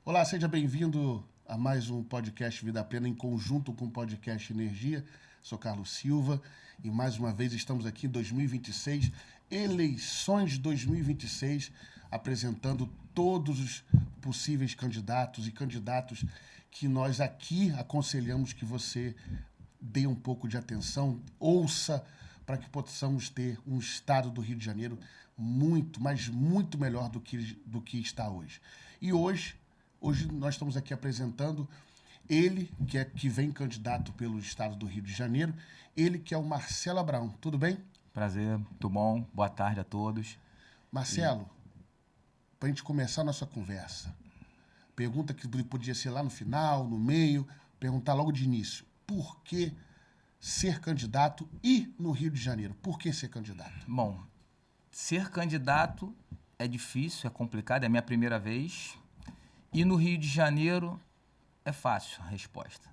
Olá, seja bem-vindo a mais um podcast Vida Plena em conjunto com o podcast Energia. Sou Carlos Silva e mais uma vez estamos aqui em 2026, eleições 2026, apresentando todos os possíveis candidatos e candidatos que nós aqui aconselhamos que você dê um pouco de atenção, ouça, para que possamos ter um estado do Rio de Janeiro muito, mas muito melhor do que está hoje. E hoje nós estamos aqui apresentando ele, que vem candidato pelo estado do Rio de Janeiro, ele que é o Marcelo Abraão. Tudo bem? Prazer, muito bom. Boa tarde a todos. E, Marcelo, para a gente começar a nossa conversa, pergunta que podia ser lá no final, no meio, perguntar logo de início. Por que ser candidato e no Rio de Janeiro? Por que ser candidato? bom, ser candidato é difícil, é complicado, é a minha primeira vez. E no Rio de Janeiro é fácil a resposta.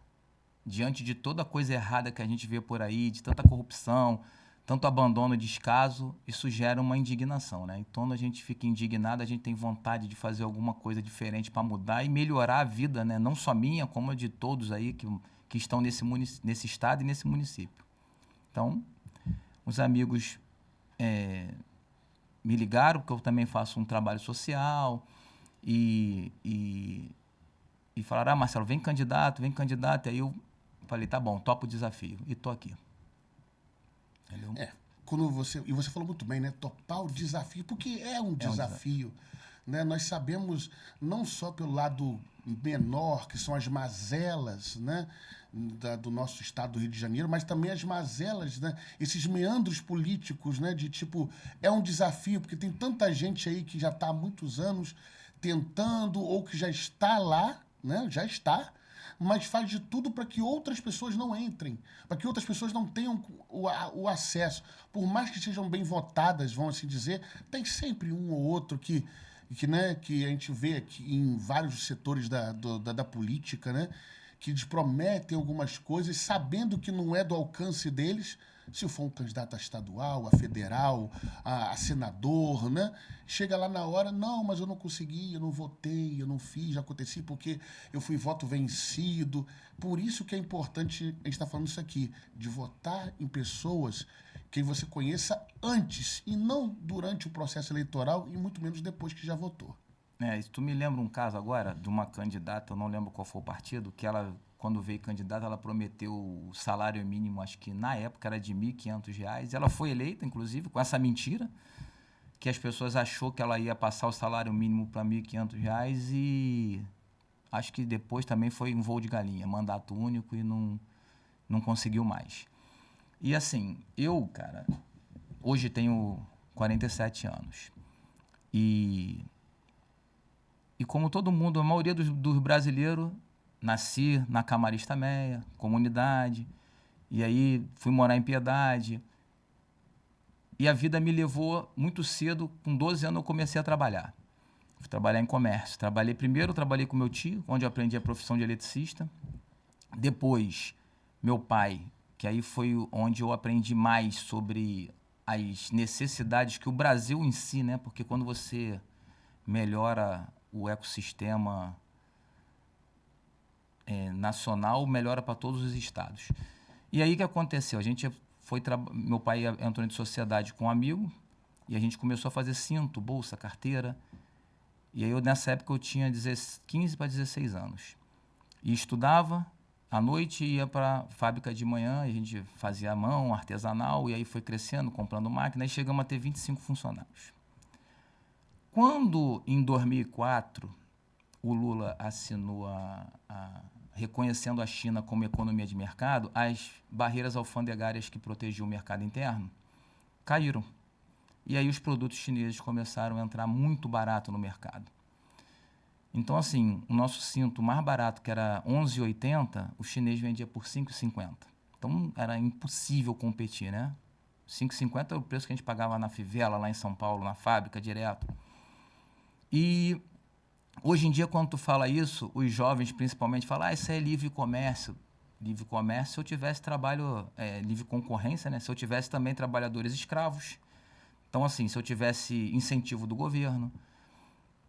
Diante de toda a coisa errada que a gente vê por aí, de tanta corrupção, tanto abandono e descaso, isso gera uma indignação, né? Então, quando a gente fica indignado, a gente tem vontade de fazer alguma coisa diferente para mudar e melhorar a vida, né? Não só minha, como a de todos aí que estão nesse estado e nesse município. Então, os amigos me ligaram, porque eu também faço um trabalho social, e, e, e falaram, Marcelo, vem candidato, vem candidato. Aí eu falei, tá bom, topo o desafio. E tô aqui. Entendeu? É, e você falou muito bem, né? Topar o desafio, porque é um É um desafio. desafio, né? Nós sabemos não só pelo lado menor, que são as mazelas, né? Do nosso estado do Rio de Janeiro, mas também as mazelas, né? Esses meandros políticos, né? De tipo, é um desafio, porque tem tanta gente aí que já está há muitos anos tentando ou que já está lá, né? Já está, mas faz de tudo para que outras pessoas não entrem, para que outras pessoas não tenham o acesso. Por mais que sejam bem votadas, vamos assim dizer, tem sempre um ou outro que a gente vê aqui em vários setores da política, né, que eles prometem algumas coisas sabendo que não é do alcance deles, se for um candidato a estadual, a federal, a senador, né? Chega lá na hora, não, mas eu não consegui, eu não votei, eu não fiz, já aconteci porque eu fui voto vencido. Por isso que é importante a gente estar falando isso aqui, de votar em pessoas que você conheça antes e não durante o processo eleitoral e muito menos depois que já votou. Isso tu me lembra um caso agora de uma candidata, eu não lembro qual foi o partido, que ela, quando veio candidata, ela prometeu o salário mínimo, acho que na época era de R$ 1.500. Ela foi eleita, inclusive, com essa mentira, que as pessoas achou que ela ia passar o salário mínimo para R$ 1.500 e acho que depois também foi um voo de galinha, mandato único e não conseguiu mais. E assim, eu, cara, hoje tenho 47 anos. E, e como todo mundo, a maioria dos brasileiros, nasci na Camarista Meia, comunidade, e aí fui morar em Piedade. E a vida me levou muito cedo, com 12 anos eu comecei a trabalhar. Fui trabalhar em comércio. Trabalhei com meu tio, onde eu aprendi a profissão de eletricista. Depois, meu pai, que aí foi onde eu aprendi mais sobre as necessidades que o Brasil em si, né? Porque quando você melhora o ecossistema nacional, melhora para todos os estados. E aí o que aconteceu? Meu pai entrou em sociedade com um amigo e a gente começou a fazer cinto, bolsa, carteira. E aí nessa época eu tinha 15 para 16 anos. E estudava, à noite ia para a fábrica de manhã, a gente fazia à mão, artesanal, e aí foi crescendo, comprando máquina, e chegamos a ter 25 funcionários. Quando, em 2004, o Lula assinou reconhecendo a China como economia de mercado, as barreiras alfandegárias que protegiam o mercado interno caíram. E aí os produtos chineses começaram a entrar muito barato no mercado. Então, assim, o nosso cinto mais barato, que era R$ 11,80, o chinês vendia por R$ 5,50. Então, era impossível competir, né? R$ 5,50 é o preço que a gente pagava na Fivela, lá em São Paulo, na fábrica, direto. E hoje em dia, quando tu fala isso, os jovens principalmente falam, isso é livre comércio. Livre comércio, se eu tivesse trabalho, livre concorrência, né? Se eu tivesse também trabalhadores escravos. Então, assim, se eu tivesse incentivo do governo,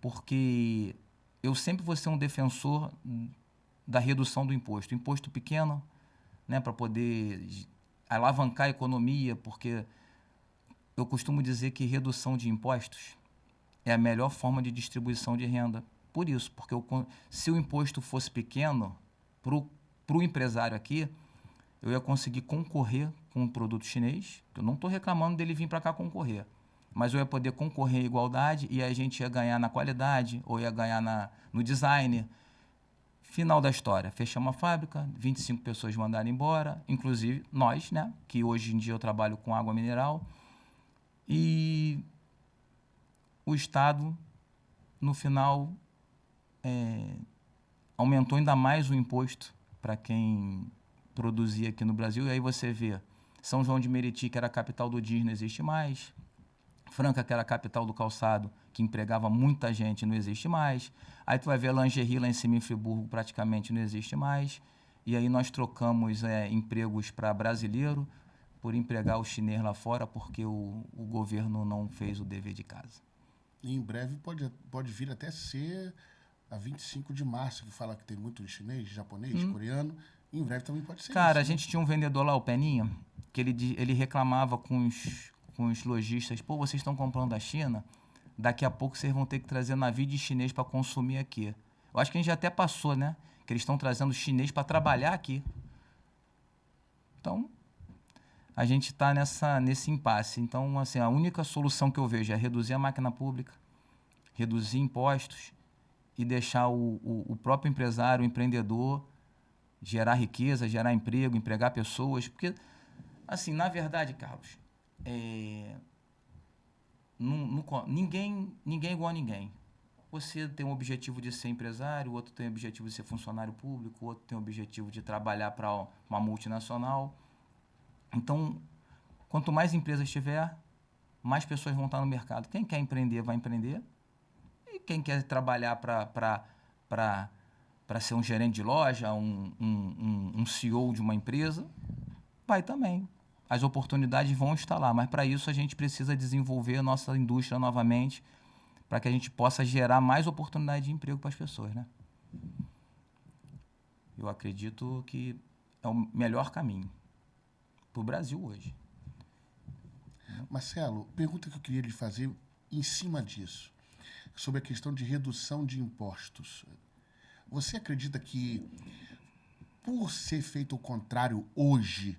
porque eu sempre vou ser um defensor da redução do imposto. Imposto pequeno, né, para poder alavancar a economia, porque eu costumo dizer que redução de impostos é a melhor forma de distribuição de renda. Por isso, porque se o imposto fosse pequeno, para o empresário aqui, eu ia conseguir concorrer com um produto chinês. Eu não estou reclamando dele vir para cá concorrer, mas eu ia poder concorrer em igualdade e a gente ia ganhar na qualidade ou ia ganhar no design. Final da história, fechamos a fábrica, 25 pessoas mandaram embora, inclusive nós, né, que hoje em dia eu trabalho com água mineral, e o Estado, no final, aumentou ainda mais o imposto para quem produzia aqui no Brasil. E aí você vê, São João de Meriti, que era a capital do jeans, não existe mais. Franca, que era a capital do calçado, que empregava muita gente, não existe mais. Aí tu vai ver lingerie lá em cima em Friburgo, praticamente não existe mais. E aí nós trocamos empregos para brasileiro por empregar o chinês lá fora, porque o governo não fez o dever de casa. E em breve pode vir até ser a 25 de março, que fala que tem muito chinês, japonês, coreano. E em breve também pode ser Cara, isso, a gente tinha um vendedor lá, o Peninha, que ele reclamava com os lojistas: pô, vocês estão comprando da China, daqui a pouco vocês vão ter que trazer navio de chinês para consumir aqui. Eu acho que a gente já até passou, né? Que eles estão trazendo chinês para trabalhar aqui. Então, a gente está nesse impasse. Então, assim, a única solução que eu vejo é reduzir a máquina pública, reduzir impostos e deixar o próprio empresário, o empreendedor, gerar riqueza, gerar emprego, empregar pessoas. Porque, assim, na verdade, Carlos, ninguém é igual a ninguém. Você tem um objetivo de ser empresário, o outro tem o objetivo de ser funcionário público, o outro tem o objetivo de trabalhar para uma multinacional. Então, quanto mais empresas tiver, mais pessoas vão estar no mercado. Quem quer empreender, vai empreender. E quem quer trabalhar para ser um gerente de loja, um CEO de uma empresa, vai também. As oportunidades vão estar lá, mas para isso a gente precisa desenvolver a nossa indústria novamente, para que a gente possa gerar mais oportunidade de emprego para as pessoas, né? Eu acredito que é o melhor caminho para o Brasil hoje. Marcelo, pergunta que eu queria lhe fazer em cima disso, sobre a questão de redução de impostos. Você acredita que, por ser feito o contrário hoje,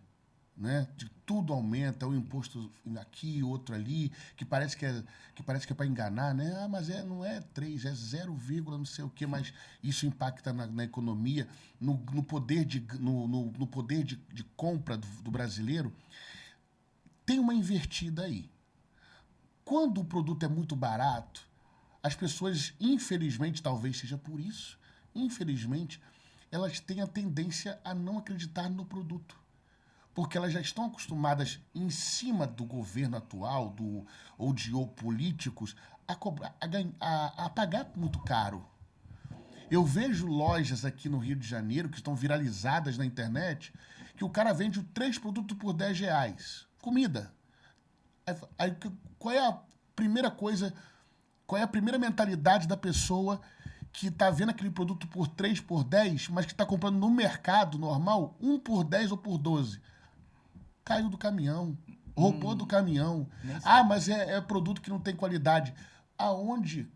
né, de tudo aumenta, o imposto aqui, outro ali, que parece que é para enganar, né? Ah, mas não é 3, é 0, não sei o quê, mas isso impacta na economia, no poder no poder de compra do brasileiro. Tem uma invertida aí. Quando o produto é muito barato, as pessoas, infelizmente, talvez seja por isso, infelizmente, elas têm a tendência a não acreditar no produto. Porque elas já estão acostumadas, em cima do governo atual ou de políticos, a pagar muito caro. Eu vejo lojas aqui no Rio de Janeiro que estão viralizadas na internet, que o cara vende 3 produtos por R$10. Comida. Aí, qual é a primeira coisa, qual é a primeira mentalidade da pessoa que está vendo aquele produto por 3 por 10, mas que está comprando no mercado normal 1 por 10 ou por 12? Caiu do caminhão, roubou do caminhão. Ah, mas é produto que não tem qualidade. Onde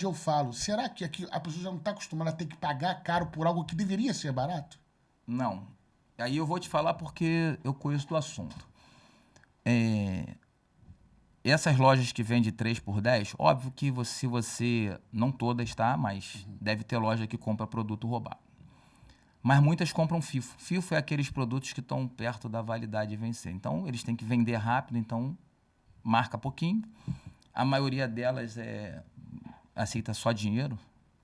eu falo, será que aqui a pessoa já não está acostumada a ter que pagar caro por algo que deveria ser barato? Não. Aí eu vou te falar porque eu conheço do assunto. Essas lojas que vendem 3 por 10, óbvio que se você, não todas, tá, mas deve ter loja que compra produto roubado. Mas muitas compram FIFO. FIFO é aqueles produtos que estão perto da validade de vencer. Então, eles têm que vender rápido, então marca pouquinho. A maioria delas aceita só dinheiro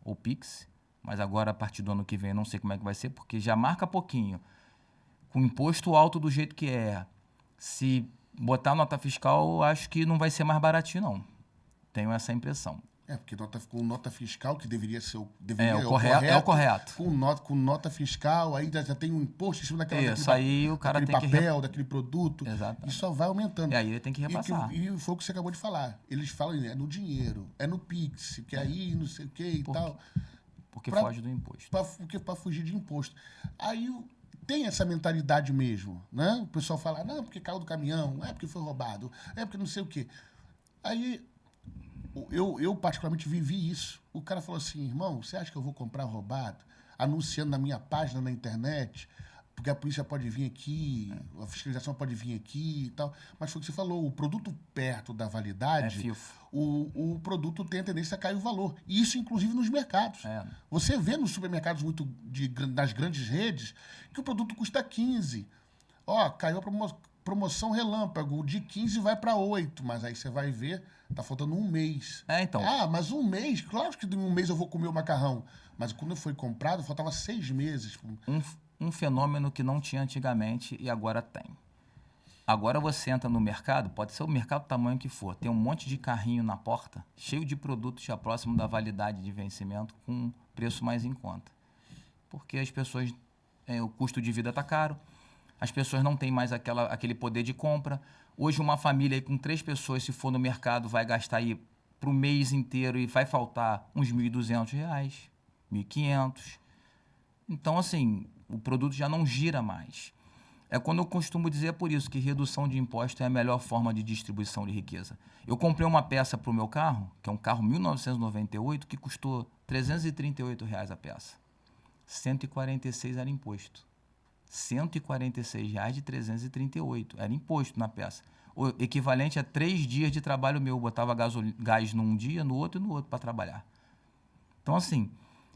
ou Pix, mas agora, a partir do ano que vem, eu não sei como é que vai ser, porque já marca pouquinho. Com imposto alto do jeito que é, se botar nota fiscal, acho que não vai ser mais baratinho, não. Tenho essa impressão. Porque com nota fiscal, que deveria ser É o correto. Com nota fiscal, aí já tem um imposto em cima Isso, aí o cara daquele tem papel, daquele produto. Exatamente. E só vai aumentando. E aí ele tem que repassar. E foi o que você acabou de falar. Eles falam, é no dinheiro, é no Pix, que aí não sei o que e tal. Porque foge do imposto. Para fugir de imposto. Aí tem essa mentalidade mesmo, né? O pessoal fala, não, porque caiu do caminhão, é porque foi roubado, é porque não sei o quê. Aí eu particularmente vivi isso. O cara falou assim, irmão, você acha que eu vou comprar roubado? Anunciando na minha página na internet, porque a polícia pode vir aqui, a fiscalização pode vir aqui e tal. Mas foi o que você falou, o produto perto da validade, o produto tem a tendência a cair o valor. E isso, inclusive, nos mercados. Você vê nos supermercados das grandes redes que o produto custa 15. Caiu a promoção relâmpago, de 15 vai para 8, mas aí você vai ver, tá faltando um mês. Então. Mas um mês, claro que em um mês eu vou comer o macarrão, mas quando foi comprado, faltava 6 meses. Um fenômeno que não tinha antigamente e agora tem. Agora você entra no mercado, pode ser o mercado do tamanho que for, tem um monte de carrinho na porta, cheio de produtos já próximo da validade de vencimento, com preço mais em conta. Porque as pessoas, o custo de vida está caro, as pessoas não têm mais aquele poder de compra. Hoje uma família aí com 3 pessoas, se for no mercado, vai gastar aí para o mês inteiro e vai faltar uns R$1.200, R$1.500. Então, assim, o produto já não gira mais. É quando eu costumo dizer por isso que redução de imposto é a melhor forma de distribuição de riqueza. Eu comprei uma peça para o meu carro, que é um carro 1998, que custou R$338 a peça. 146 era imposto. R$146 de 338. Era imposto na peça. O equivalente a 3 dias de trabalho meu. Eu botava gás num dia, no outro e no outro para trabalhar. Então, assim,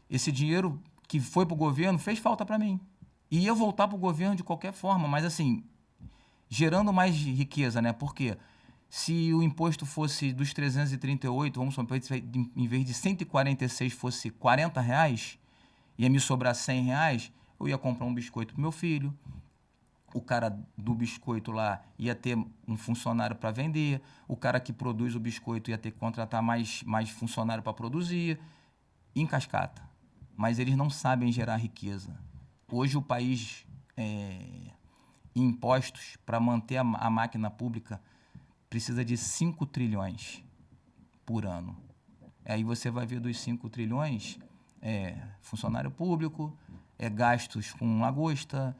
esse dinheiro que foi para o governo fez falta para mim. Ia voltar para o governo de qualquer forma, mas assim, gerando mais riqueza, né? Porque se o imposto fosse dos 338, vamos supor, em vez de 146 fosse R$40, ia me sobrar R$100, eu ia comprar um biscoito pro meu filho, o cara do biscoito lá ia ter um funcionário para vender, o cara que produz o biscoito ia ter que contratar mais funcionário para produzir, em cascata. Mas eles não sabem gerar riqueza. Hoje o país, em impostos, para manter a máquina pública, precisa de 5 trilhões por ano. Aí você vai ver dos 5 trilhões, funcionário público, gastos com lagosta,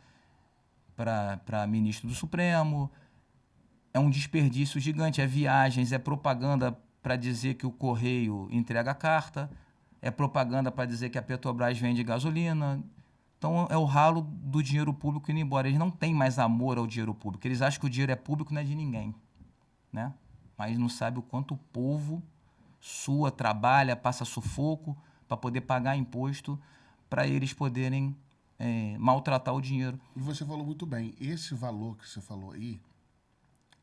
para ministro do Supremo, é um desperdício gigante, é viagens, é propaganda para dizer que o Correio entrega a carta, é propaganda para dizer que a Petrobras vende gasolina. Então, é o ralo do dinheiro público indo embora. Eles não têm mais amor ao dinheiro público. Eles acham que o dinheiro é público, não é de ninguém, né? Mas não sabe o quanto o povo sua, trabalha, passa sufoco para poder pagar imposto, para eles poderem maltratar o dinheiro. E você falou muito bem. Esse valor que você falou aí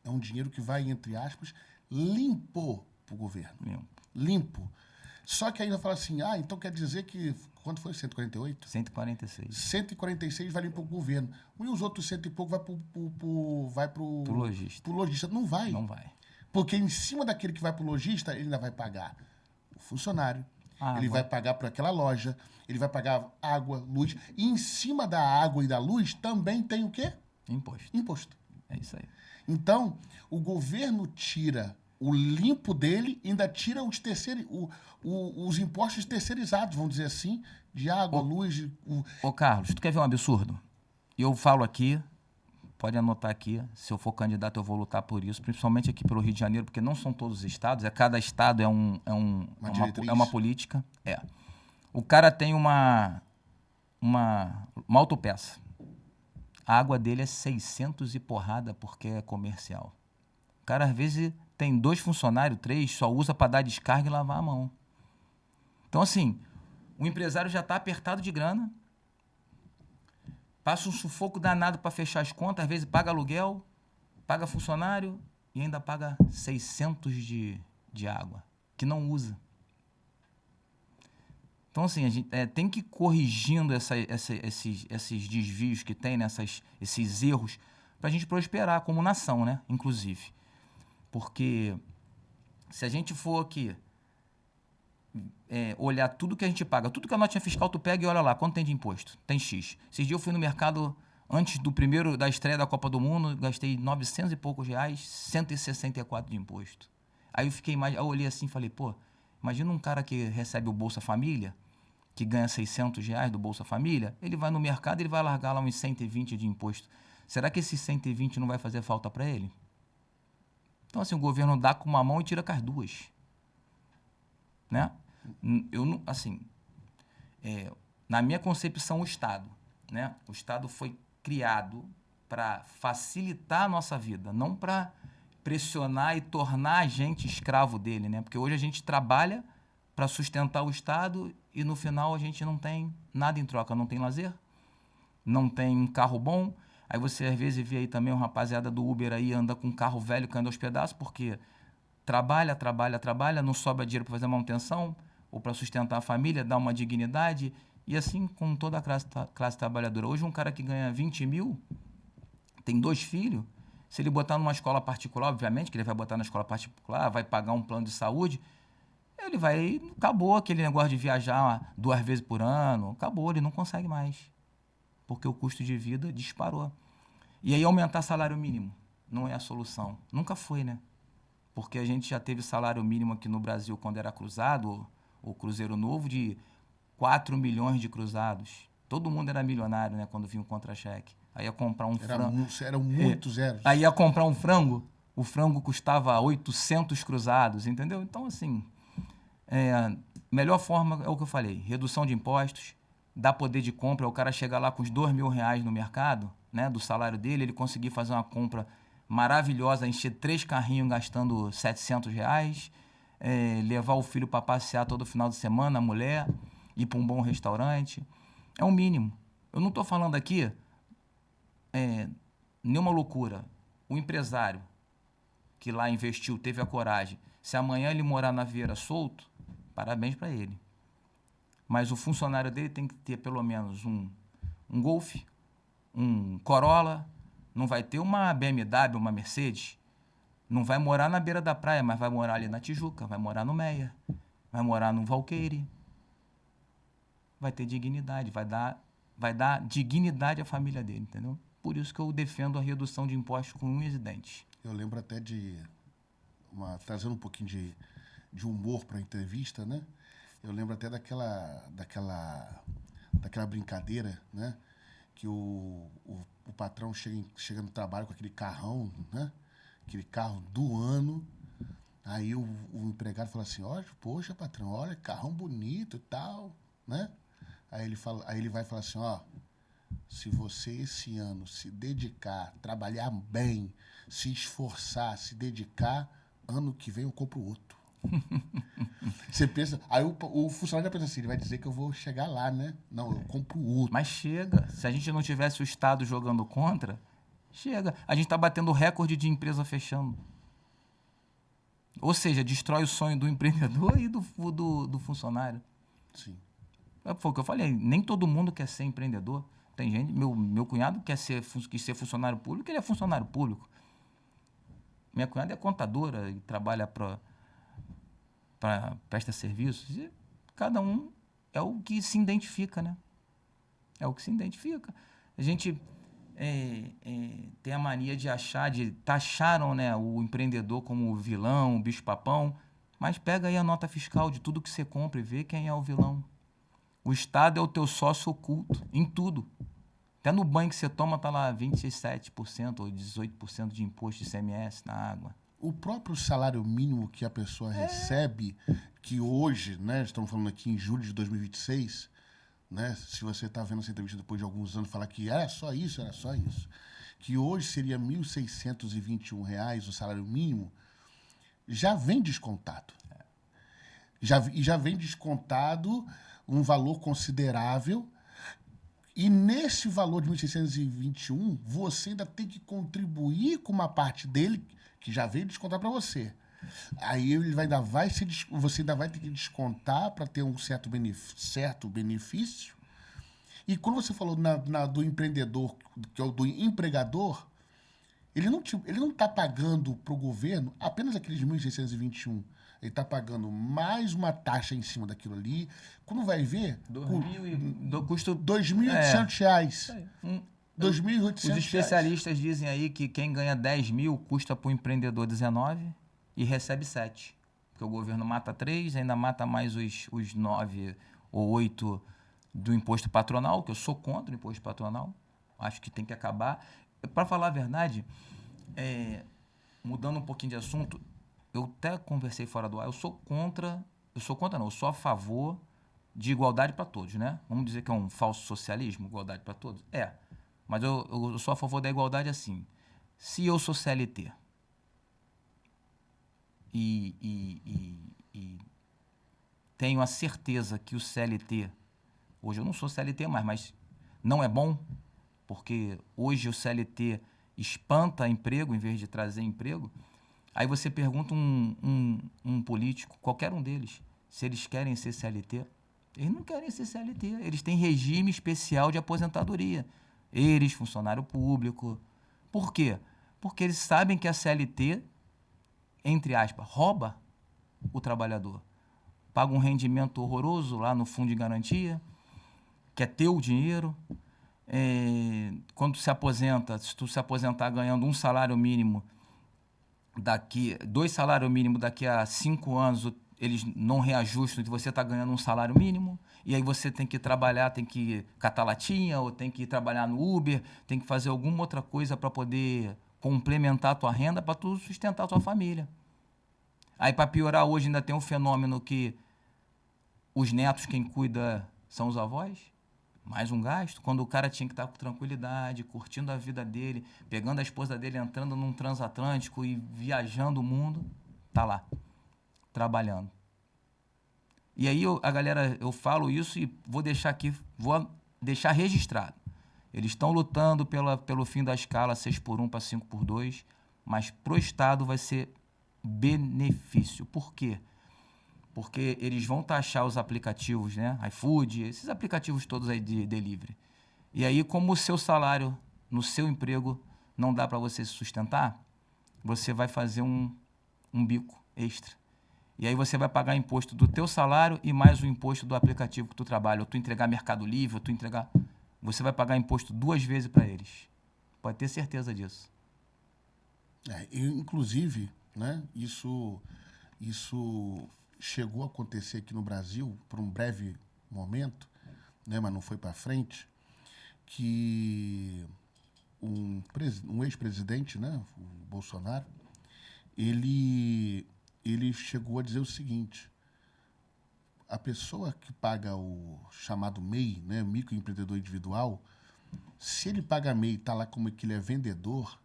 é um dinheiro que vai, entre aspas, limpo para o governo. Limpo. Só que ainda fala assim, então quer dizer que... Quanto foi? 148? 146. 146 vai para o governo. E os outros 100 e pouco vai para o lojista. Pro lojista. Não vai. Não vai. Porque em cima daquele que vai para o lojista, ele ainda vai pagar o funcionário, ele vai pagar para aquela loja, ele vai pagar água, luz. E em cima da água e da luz também tem o quê? Imposto. É isso aí. Então, o governo tira o limpo dele, ainda tira os impostos terceirizados, vamos dizer assim, de água, luz... Carlos, tu quer ver um absurdo? Eu falo aqui, pode anotar aqui, se eu for candidato eu vou lutar por isso, principalmente aqui pelo Rio de Janeiro, porque não são todos os estados, cada estado é uma política. O cara tem uma autopeça. A água dele é 600 e porrada porque é comercial. O cara, às vezes, tem 2 funcionários, 3, só usa para dar descarga e lavar a mão. Então, assim, o empresário já está apertado de grana, passa um sufoco danado para fechar as contas, às vezes paga aluguel, paga funcionário e ainda paga 600 de água, que não usa. Então, assim, a gente tem que ir corrigindo esses desvios que tem, esses erros, para a gente prosperar como nação, né? Inclusive. Porque se a gente for aqui olhar tudo que a gente paga. Tudo que a notinha fiscal tu pega e olha lá, quanto tem de imposto? Tem X. Esses dias eu fui no mercado, antes da estreia da Copa do Mundo, gastei 900 e poucos reais, 164 de imposto. Aí eu olhei assim e falei, pô, imagina um cara que recebe o Bolsa Família, que ganha 600 reais do Bolsa Família, ele vai no mercado e ele vai largar lá uns 120 de imposto. Será que esses 120 não vai fazer falta para ele? Então, assim, o governo dá com uma mão e tira com as duas. Né? Eu não, assim, na minha concepção, o Estado, né? O Estado foi criado para facilitar a nossa vida, não para pressionar e tornar a gente escravo dele, né? Porque hoje a gente trabalha para sustentar o Estado e no final a gente não tem nada em troca, não tem lazer, não tem um carro bom. Aí você às vezes vê aí também uma rapaziada do Uber aí anda com um carro velho caindo aos pedaços porque trabalha, não sobra dinheiro para fazer manutenção ou para sustentar a família, dar uma dignidade e assim com toda a classe trabalhadora. Hoje um cara que ganha 20 mil, tem 2 filhos, se ele botar numa escola particular, obviamente que ele vai botar na escola particular, vai pagar um plano de saúde, ele vai, acabou aquele negócio de viajar 2 vezes por ano, acabou, ele não consegue mais, porque o custo de vida disparou. E aí aumentar salário mínimo não é a solução, nunca foi, né? Porque a gente já teve salário mínimo aqui no Brasil quando era cruzado, o Cruzeiro Novo, de 4 milhões de cruzados. Todo mundo era milionário, né, quando vinha o contra-cheque. Aí ia comprar um frango. Eram muitos zeros. Aí ia comprar um frango, o frango custava 800 cruzados, entendeu? Então, assim, melhor forma é o que eu falei, redução de impostos, dar poder de compra, o cara chegar lá com os 2 mil reais no mercado, né, do salário dele, ele conseguir fazer uma compra maravilhosa, encher 3 carrinhos gastando 700 reais, levar o filho para passear todo final de semana, a mulher, ir para um bom restaurante. É o mínimo. Eu não estou falando aqui nenhuma loucura. O empresário que lá investiu, teve a coragem, se amanhã ele morar na Vieira solto, parabéns para ele. Mas o funcionário dele tem que ter pelo menos um Golf, um Corolla, não vai ter uma BMW, uma Mercedes, não vai morar na beira da praia, mas vai morar ali na Tijuca, vai morar no Meia, vai morar no Valqueire, vai ter dignidade, vai dar dignidade à família dele, entendeu? Por isso que eu defendo a redução de impostos com unhas e dentes. Eu lembro até trazendo um pouquinho de humor para a entrevista, né? Eu lembro até daquela brincadeira, né? Que o patrão chega no trabalho com aquele carrão, né? Aquele carro do ano. Aí o empregado fala assim, olha, poxa, patrão, olha, carrão bonito e tal, né? Aí ele vai falar assim, ó, se você esse ano se dedicar, trabalhar bem, se esforçar, se dedicar, ano que vem eu compro outro. Você pensa, aí o funcionário já pensa assim, ele vai dizer que eu vou chegar lá, né? Não, eu compro outro. Mas chega, se a gente não tivesse o Estado jogando contra, chega. A gente está batendo recorde de empresa fechando. Ou seja, destrói o sonho do empreendedor e do funcionário. Sim. Foi o que eu falei, nem todo mundo quer ser empreendedor. Tem gente, meu cunhado quis ser funcionário público, ele é funcionário público. Minha cunhada é contadora e trabalha presta serviços. E cada um é o que se identifica, né? É o que se identifica. A gente tem a mania de taxaram, né, o empreendedor como o vilão, o bicho-papão, mas pega aí a nota fiscal de tudo que você compra e vê quem é o vilão. O Estado é o teu sócio oculto, em tudo. Até no banho que você toma está lá 27% ou 18% de imposto de ICMS na água. O próprio salário mínimo que a pessoa recebe, que hoje, né, estamos falando aqui em julho de 2026, né, se você está vendo essa entrevista depois de alguns anos falar que era só isso, que hoje seria R$ 1.621 o salário mínimo, já vem descontado. Já vem descontado um valor considerável. E nesse valor de 1.621, você ainda tem que contribuir com uma parte dele que já veio descontar para você. Aí ele você ainda vai ter que descontar para ter um certo benefício. E quando você falou do empreendedor, que é o do empregador, ele não está pagando para o governo apenas aqueles 1.621. ele está pagando mais uma taxa em cima daquilo ali. Quando vai ver, Do custo... R$ 2.800. Um, R$ os 2.800. especialistas dizem aí que quem ganha 10 mil custa para o empreendedor 19 e recebe 7. Porque o governo mata 3, ainda mata mais os 9 ou 8 do imposto patronal, que eu sou contra o imposto patronal. Acho que tem que acabar. Para falar a verdade, mudando um pouquinho de assunto, eu até conversei fora do ar, eu sou a favor de igualdade para todos, né? Vamos dizer que é um falso socialismo, igualdade para todos? Mas eu sou a favor da igualdade assim. Se eu sou CLT e tenho a certeza que o CLT, hoje eu não sou CLT mais, mas não é bom, porque hoje o CLT espanta emprego em vez de trazer emprego. Aí você pergunta um político, qualquer um deles, se eles querem ser CLT. Eles não querem ser CLT, eles têm regime especial de aposentadoria. Eles, funcionário público. Por quê? Porque eles sabem que a CLT, entre aspas, rouba o trabalhador. Paga um rendimento horroroso lá no fundo de garantia, que é teu dinheiro. Quando se aposenta, se tu se aposentar ganhando um salário mínimo, 2 salários mínimos daqui a 5 anos, eles não reajustam e você está ganhando um salário mínimo, e aí você tem que trabalhar, tem que catar latinha, ou tem que trabalhar no Uber, tem que fazer alguma outra coisa para poder complementar a tua renda, para tu sustentar a tua família. Aí, para piorar, hoje ainda tem um fenômeno que os netos quem cuida são os avós. Mais um gasto, quando o cara tinha que estar com tranquilidade, curtindo a vida dele, pegando a esposa dele, entrando num transatlântico e viajando o mundo, tá lá, trabalhando. E aí eu falo isso e vou deixar registrado. Eles estão lutando pelo fim da escala 6x1 para 5x2, mas pro Estado vai ser benefício. Por quê? Porque eles vão taxar os aplicativos, né? iFood, esses aplicativos todos aí de delivery. E aí, como o seu salário no seu emprego não dá para você se sustentar, você vai fazer um bico extra. E aí você vai pagar imposto do teu salário e mais o imposto do aplicativo que tu trabalha. Ou tu entregar Mercado Livre, ou tu entregar... Você vai pagar imposto 2 vezes para eles. Pode ter certeza disso. Inclusive, né, isso chegou a acontecer aqui no Brasil por um breve momento, né, mas não foi para frente, que um ex-presidente, né, o Bolsonaro, ele chegou a dizer o seguinte: a pessoa que paga o chamado MEI, né, microempreendedor individual, se ele paga MEI e está lá como que ele é vendedor,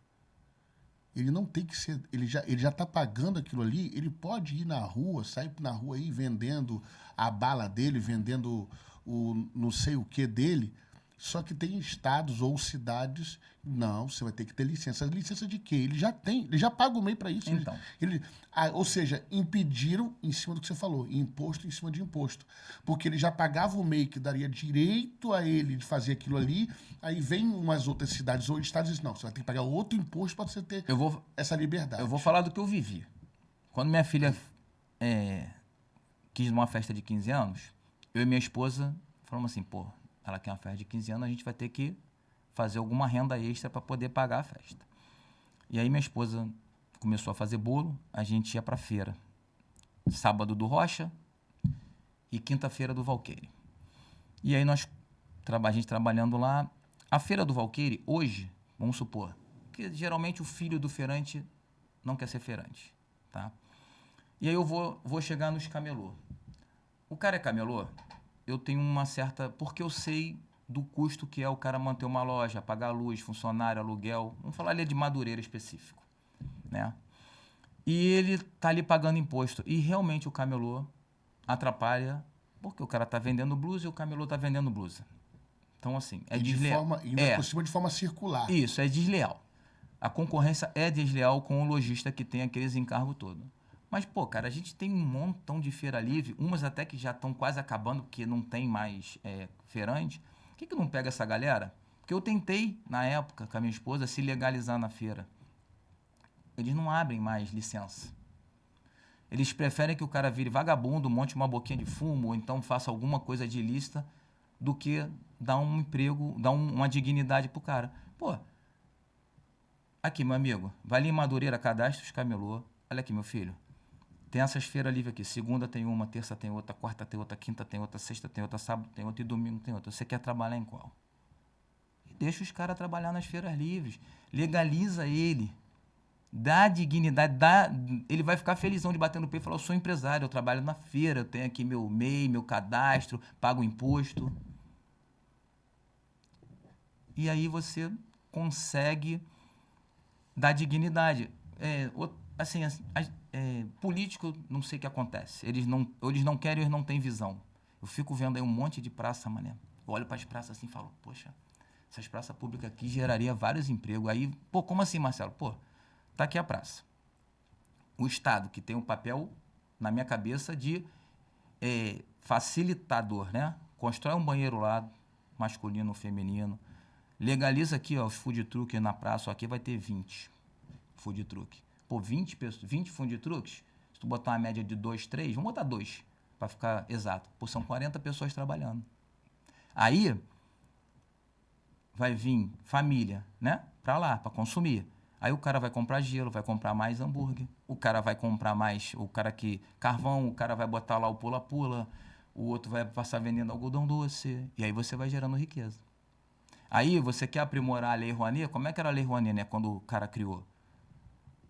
ele não tem que ser, ele já está pagando aquilo ali, ele pode ir na rua, sair na rua aí vendendo a bala dele, vendendo o não sei o que dele, só que tem estados ou cidades, não, você vai ter que ter licença. Licença de quê? Ele já paga o MEI para isso. Então. Ou seja, impediram em cima do que você falou, imposto em cima de imposto. Porque ele já pagava o MEI que daria direito a ele de fazer aquilo ali, aí vem umas outras cidades ou estados e dizem, não, você vai ter que pagar outro imposto para você ter essa liberdade. Eu vou falar do que eu vivi. Quando minha filha quis uma festa de 15 anos, eu e minha esposa falamos assim, pô, ela quer uma festa de 15 anos, a gente vai ter que fazer alguma renda extra para poder pagar a festa. E aí minha esposa começou a fazer bolo, a gente ia para a feira. Sábado do Rocha e quinta-feira do Valqueire. E aí a gente trabalhando lá. A feira do Valqueire, hoje, vamos supor, que geralmente o filho do feirante não quer ser feirante, tá? E aí eu vou chegar nos camelô. O cara é camelô? Eu tenho uma certa... Porque eu sei do custo que é o cara manter uma loja, pagar luz, funcionário, aluguel. Vamos falar ali de Madureira específico, né? E ele tá ali pagando imposto. E realmente o camelô atrapalha, porque o cara tá vendendo blusa e o camelô tá vendendo blusa. Então, assim, é desleal. Por cima de forma circular. Isso, é desleal. A concorrência é desleal com o lojista que tem aqueles encargos todos. Mas, pô, cara, a gente tem um montão de feira livre, umas até que já estão quase acabando, porque não tem mais feirante. Por que não pega essa galera? Porque eu tentei, na época, com a minha esposa, se legalizar na feira. Eles não abrem mais licença. Eles preferem que o cara vire vagabundo, monte uma boquinha de fumo, ou então faça alguma coisa de ilícita, do que dar um emprego, dar uma dignidade pro cara. Pô, aqui, meu amigo, vai ali em Madureira, cadastra os camelô. Olha aqui, meu filho. Tem essas feiras livres aqui. Segunda tem uma, terça tem outra, quarta tem outra, quinta tem outra, sexta tem outra, sábado tem outra e domingo tem outra. Você quer trabalhar em qual? E deixa os caras trabalhar nas feiras livres. Legaliza ele. Dá dignidade, ele vai ficar felizão de bater no peito e falar, eu sou empresário, eu trabalho na feira, eu tenho aqui meu MEI, meu cadastro, pago imposto. E aí você consegue dar dignidade. Assim, político, não sei o que acontece. Eles não querem, eles não têm visão. Eu fico vendo aí um monte de praça, mané. Eu olho para as praças assim e falo, poxa, essas praças públicas aqui geraria vários empregos. Aí, pô, como assim, Marcelo? Pô, tá aqui a praça. O Estado, que tem um papel, na minha cabeça, de facilitador, né? Constrói um banheiro lá, masculino, feminino. Legaliza aqui, ó, os food truck na praça. Ó, aqui vai ter 20 food truck. Pô, 20 food trucks? Se tu botar uma média de 2, 3, vamos botar 2, para ficar exato. Pô, são 40 pessoas trabalhando. Aí, vai vir família, né? Pra lá, pra consumir. Aí o cara vai comprar gelo, vai comprar mais hambúrguer. O cara vai comprar mais, carvão, o cara vai botar lá o pula-pula. O outro vai passar vendendo algodão doce. E aí você vai gerando riqueza. Aí você quer aprimorar a Lei Rouanet? Como é que era a Lei Rouanet, né? Quando o cara criou?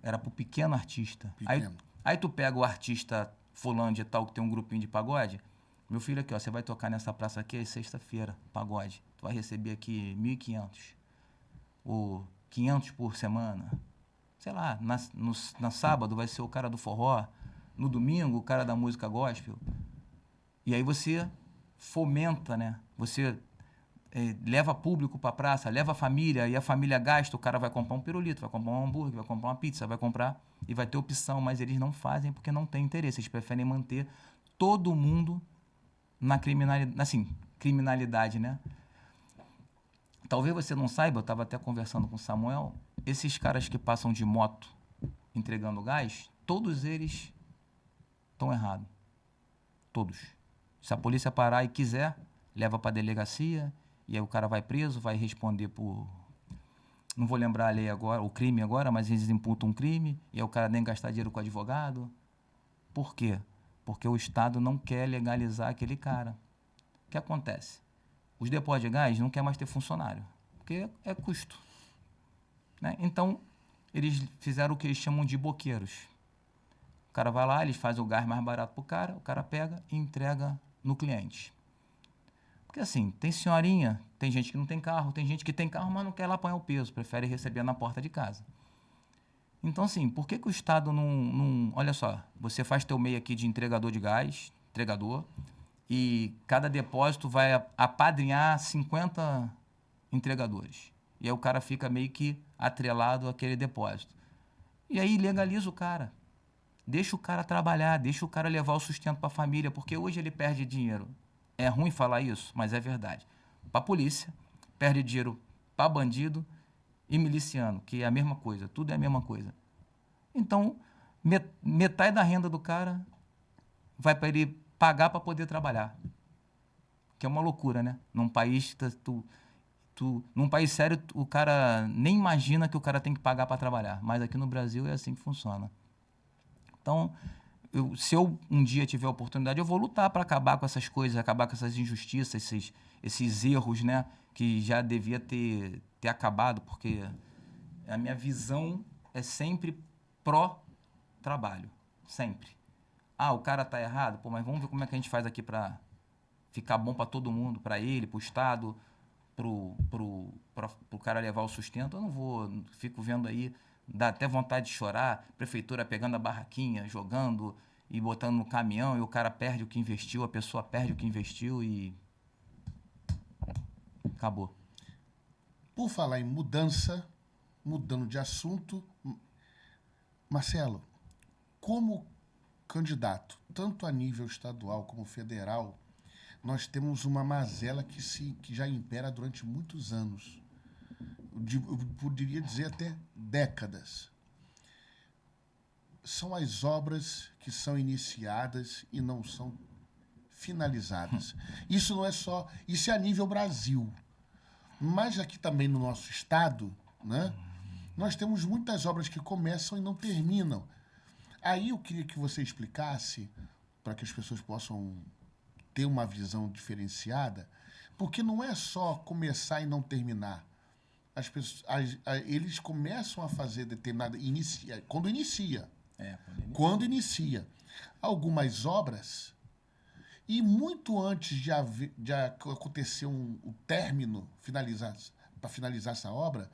Era pro pequeno artista. Aí tu pega o artista fulano de tal que tem um grupinho de pagode. Meu filho aqui, ó, você vai tocar nessa praça aqui, é sexta-feira, pagode. Tu vai receber aqui 1.500. Ou 500 por semana. Sei lá, na sábado vai ser o cara do forró. No domingo, o cara da música gospel. E aí você fomenta, né? Você leva público para a praça, leva a família, e a família gasta, o cara vai comprar um pirulito, vai comprar um hambúrguer, vai comprar uma pizza, vai comprar, e vai ter opção, mas eles não fazem porque não tem interesse, eles preferem manter todo mundo na criminalidade, né? Talvez você não saiba, eu estava até conversando com o Samuel, esses caras que passam de moto entregando gás, todos eles estão errados. Todos. Se a polícia parar e quiser, leva para a delegacia, e aí o cara vai preso, vai responder por... Não vou lembrar a lei agora, o crime agora, mas eles imputam um crime, e aí o cara nem gastar dinheiro com advogado. Por quê? Porque o Estado não quer legalizar aquele cara. O que acontece? Os depósitos de gás não querem mais ter funcionário, porque é custo. Né? Então, eles fizeram o que eles chamam de boqueiros. O cara vai lá, eles fazem o gás mais barato pro cara, o cara pega e entrega no cliente. Porque assim, tem senhorinha, tem gente que não tem carro, tem gente que tem carro, mas não quer lá apanhar o peso, prefere receber na porta de casa. Então, assim, por que o Estado não... Olha só, você faz teu MEI aqui de entregador de gás, entregador, e cada depósito vai apadrinhar 50 entregadores. E aí o cara fica meio que atrelado àquele depósito. E aí legaliza o cara. Deixa o cara trabalhar, deixa o cara levar o sustento para a família, porque hoje ele perde dinheiro. É ruim falar isso, mas é verdade. Para a polícia, perde dinheiro para bandido e miliciano, que é a mesma coisa, tudo é a mesma coisa. Então, metade da renda do cara vai para ele pagar para poder trabalhar. Que é uma loucura, né? Num país, num país sério, o cara nem imagina que o cara tem que pagar para trabalhar. Mas aqui no Brasil é assim que funciona. Então, se eu um dia tiver a oportunidade, eu vou lutar para acabar com essas coisas, acabar com essas injustiças, esses erros, né? Que já devia ter acabado, porque a minha visão é sempre pró-trabalho. Sempre. Ah, o cara tá errado? Pô, mas vamos ver como é que a gente faz aqui para ficar bom para todo mundo, para ele, para o Estado, pro cara levar o sustento. Eu não vou, fico vendo aí, dá até vontade de chorar, prefeitura pegando a barraquinha, jogando e botando no caminhão, e o cara perde o que investiu, a pessoa perde o que investiu e acabou. Por falar em mudança, mudando de assunto, Marcelo, como candidato, tanto a nível estadual como federal, nós temos uma mazela que já impera durante muitos anos. Eu poderia dizer até décadas. são as obras que são iniciadas e não são finalizadas. Isso não é só... Isso é a nível Brasil. Mas aqui também no nosso estado, né, nós temos muitas obras que começam e não terminam. Aí eu queria que você explicasse, para que as pessoas possam ter uma visão diferenciada, porque não é só começar e não terminar. As pessoas, eles começam a fazer determinada... quando inicia. Quando inicia. Algumas obras, e muito antes de acontecer o término, para finalizar essa obra,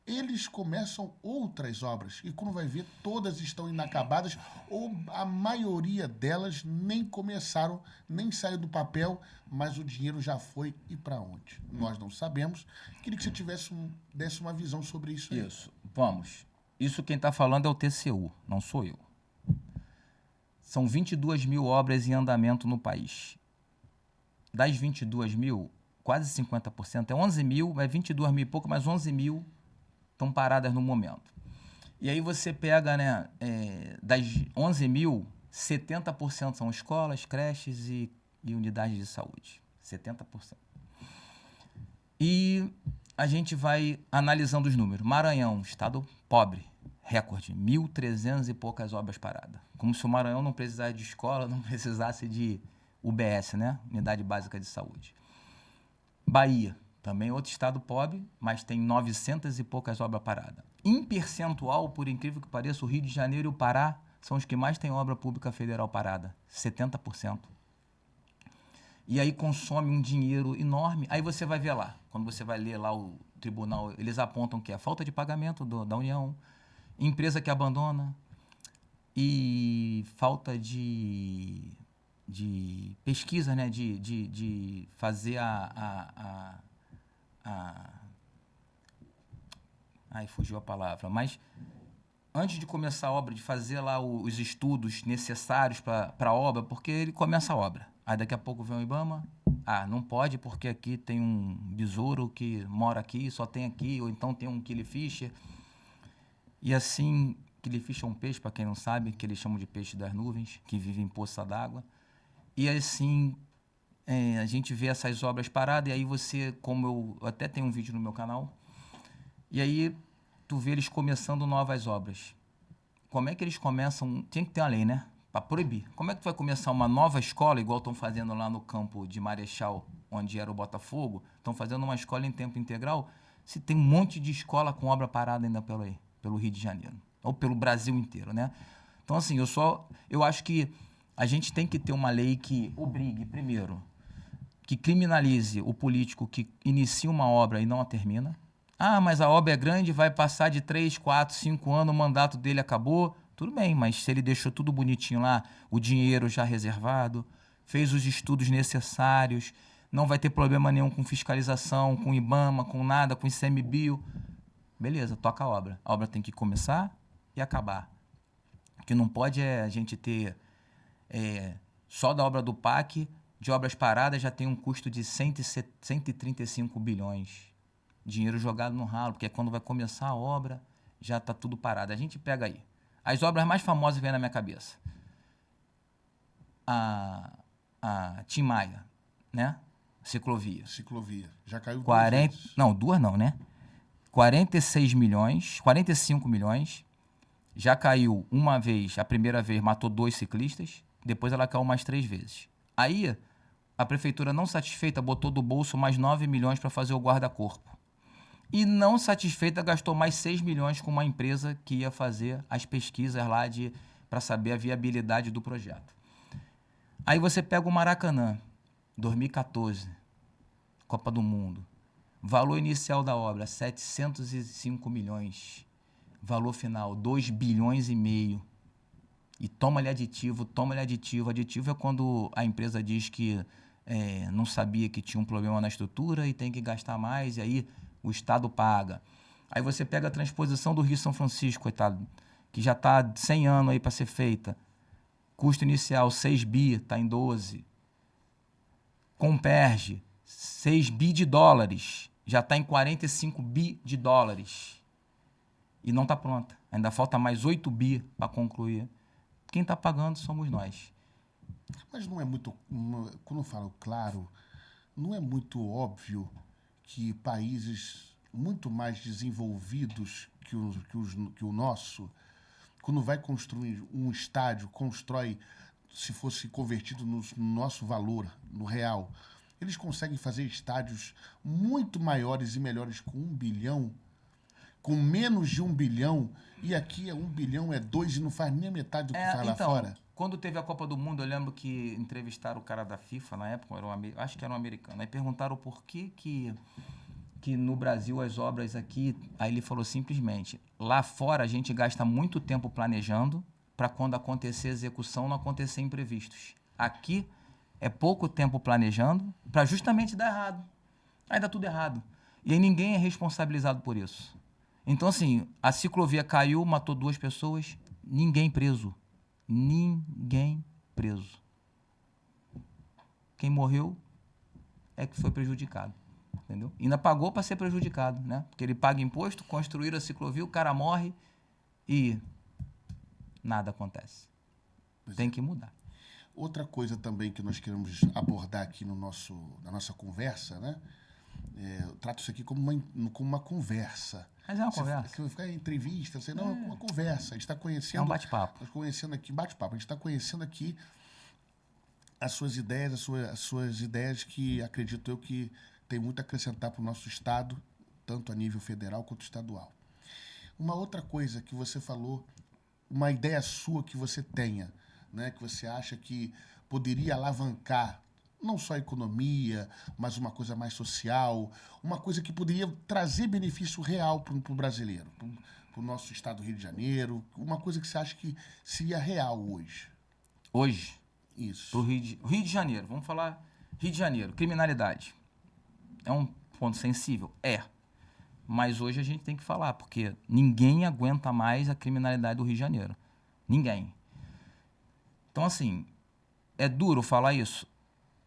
eles começam outras obras. E quando vai ver, todas estão inacabadas, ou a maioria delas nem começaram, nem saiu do papel, mas o dinheiro já foi e para onde? Nós não sabemos. Queria que você desse uma visão sobre isso aí. Isso, vamos. Isso quem está falando é o TCU, não sou eu. São 22 mil obras em andamento no país. Das 22 mil, quase 50%, é 11 mil, é 22 mil e pouco, mas 11 mil estão paradas no momento. E aí você pega, né, das 11 mil, 70% são escolas, creches e unidades de saúde. 70%. E a gente vai analisando os números. Maranhão, estado pobre, recorde, 1.300 e poucas obras paradas. Como se o Maranhão não precisasse de escola, não precisasse de UBS, né? Unidade Básica de Saúde. Bahia, também outro estado pobre, mas tem 900 e poucas obras paradas. Em percentual, por incrível que pareça, o Rio de Janeiro e o Pará são os que mais têm obra pública federal parada, 70%. E aí consome um dinheiro enorme. Aí você vai ver lá, quando você vai ler lá o tribunal, eles apontam que é falta de pagamento da União, empresa que abandona e falta de pesquisa, né? de fazer Ai, fugiu a palavra. Mas antes de começar a obra, de fazer lá os estudos necessários para a obra, porque ele começa a obra. Aí daqui a pouco vem o IBAMA. Não pode porque aqui tem um besouro que mora aqui, só tem aqui, ou então tem um killifish. E assim, killifish é um peixe, para quem não sabe, que eles chamam de peixe das nuvens, que vive em poça d'água. E assim, a gente vê essas obras paradas, e aí você, como eu até tenho um vídeo no meu canal, e aí tu vê eles começando novas obras. Como é que eles começam? Tinha que ter uma lei, né? Para proibir. Como é que tu vai começar uma nova escola, igual estão fazendo lá no campo de Marechal, onde era o Botafogo, estão fazendo uma escola em tempo integral, se tem um monte de escola com obra parada ainda pelo Rio de Janeiro, ou pelo Brasil inteiro, né? Então, assim, eu acho que a gente tem que ter uma lei que obrigue, primeiro, que criminalize o político que inicia uma obra e não a termina. Mas a obra é grande, vai passar de 3, 4, 5 anos, o mandato dele acabou. Tudo bem, mas se ele deixou tudo bonitinho lá, o dinheiro já reservado, fez os estudos necessários, não vai ter problema nenhum com fiscalização, com IBAMA, com nada, com ICMBio. Beleza, toca a obra. A obra tem que começar e acabar. O que não pode é a gente ter só da obra do PAC, de obras paradas, já tem um custo de 135 bilhões. Dinheiro jogado no ralo, porque quando vai começar a obra, já está tudo parado. A gente pega aí. As obras mais famosas vêm na minha cabeça. A Tim Maia, né? Ciclovia. Já caiu 40, duas vezes. Não, duas não, né? 46 milhões, 45 milhões. Já caiu uma vez, a primeira vez matou 2 ciclistas, depois ela caiu mais 3 vezes. Aí, a prefeitura não satisfeita botou do bolso mais 9 milhões para fazer o guarda-corpo. E não satisfeita, gastou mais 6 milhões com uma empresa que ia fazer as pesquisas lá para saber a viabilidade do projeto. Aí você pega o Maracanã, 2014, Copa do Mundo. Valor inicial da obra, 705 milhões. Valor final, 2 bilhões e meio. E toma-lhe aditivo, toma-lhe aditivo. Aditivo é quando a empresa diz que não sabia que tinha um problema na estrutura e tem que gastar mais, e aí o Estado paga. Aí você pega a transposição do Rio-São Francisco, coitado, que já está 100 anos aí para ser feita. Custo inicial, 6 bi, está em 12. Comperge, 6 bi de dólares, já está em 45 bi de dólares. E não está pronta. Ainda falta mais 8 bi para concluir. quem está pagando somos nós. Mas não é muito. Quando eu falo claro, não é muito óbvio que países muito mais desenvolvidos que o nosso, quando vai construir um estádio, constrói, se fosse convertido no nosso valor, no real, eles conseguem fazer estádios muito maiores e melhores com 1 bilhão, com menos de 1 bilhão, e aqui é 1 bilhão, é 2 e não faz nem a metade do que faz lá fora. Quando teve a Copa do Mundo, eu lembro que entrevistaram o cara da FIFA na época, acho que era um americano, aí perguntaram por que no Brasil as obras aqui, aí ele falou simplesmente, lá fora a gente gasta muito tempo planejando para quando acontecer a execução não acontecer imprevistos. Aqui é pouco tempo planejando para justamente dar errado. Aí dá tudo errado. E aí ninguém é responsabilizado por isso. Então, assim, a ciclovia caiu, matou 2 pessoas, ninguém preso. Ninguém preso. Quem morreu é que foi prejudicado. Entendeu? E ainda pagou para ser prejudicado, né? Porque ele paga imposto, construir a ciclovia, o cara morre e nada acontece. Tem que mudar. Outra coisa também que nós queremos abordar aqui na nossa conversa, né? Eu trato isso aqui como uma conversa. Mas é uma conversa. Que vai ficar em entrevista, não, é uma conversa. A gente está conhecendo. É um bate-papo. Conhecendo aqui, bate-papo. A gente está conhecendo aqui as suas ideias, as suas ideias que acredito eu que tem muito a acrescentar para o nosso Estado, tanto a nível federal quanto estadual. Uma outra coisa que você falou, uma ideia sua que você tenha, né, que você acha que poderia alavancar não só a economia, mas uma coisa mais social, uma coisa que poderia trazer benefício real para o brasileiro, para o nosso Estado do Rio de Janeiro, uma coisa que você acha que seria real hoje. Hoje? Isso. Pro Rio de Janeiro, vamos falar Rio de Janeiro, criminalidade. É um ponto sensível? É. Mas hoje a gente tem que falar, porque ninguém aguenta mais a criminalidade do Rio de Janeiro. Ninguém. Então, assim, é duro falar isso?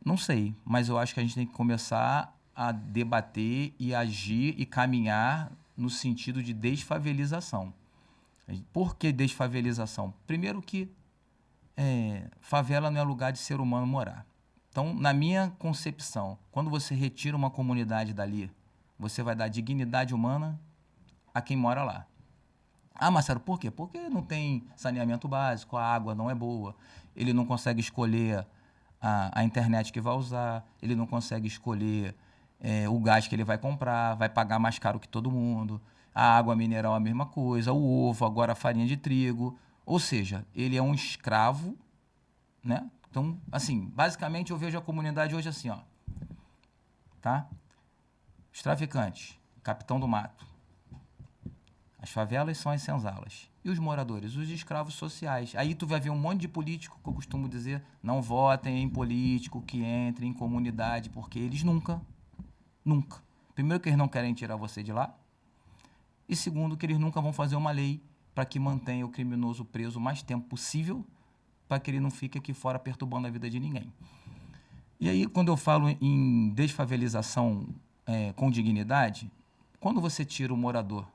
Não sei, mas eu acho que a gente tem que começar a debater e agir e caminhar no sentido de desfavelização. Por que desfavelização? Primeiro que favela não é lugar de ser humano morar. Então, na minha concepção, quando você retira uma comunidade dali, você vai dar dignidade humana a quem mora lá. Ah, Marcelo, por quê? Porque não tem saneamento básico, a água não é boa, ele não consegue escolher a internet que vai usar, ele não consegue escolher o gás que ele vai comprar, vai pagar mais caro que todo mundo, a água mineral é a mesma coisa, o ovo, agora a farinha de trigo. Ou seja, ele é um escravo, né? Então, assim, basicamente eu vejo a comunidade hoje assim, ó, tá? Os traficantes, capitão do mato. As favelas são as senzalas. E os moradores, os escravos sociais. Aí tu vai ver um monte de político, que eu costumo dizer, não votem em político que entre em comunidade, porque eles nunca. Primeiro que eles não querem tirar você de lá. E segundo que eles nunca vão fazer uma lei para que mantenha o criminoso preso o mais tempo possível, para que ele não fique aqui fora perturbando a vida de ninguém. E aí, quando eu falo em desfavelização com dignidade, quando você tira o morador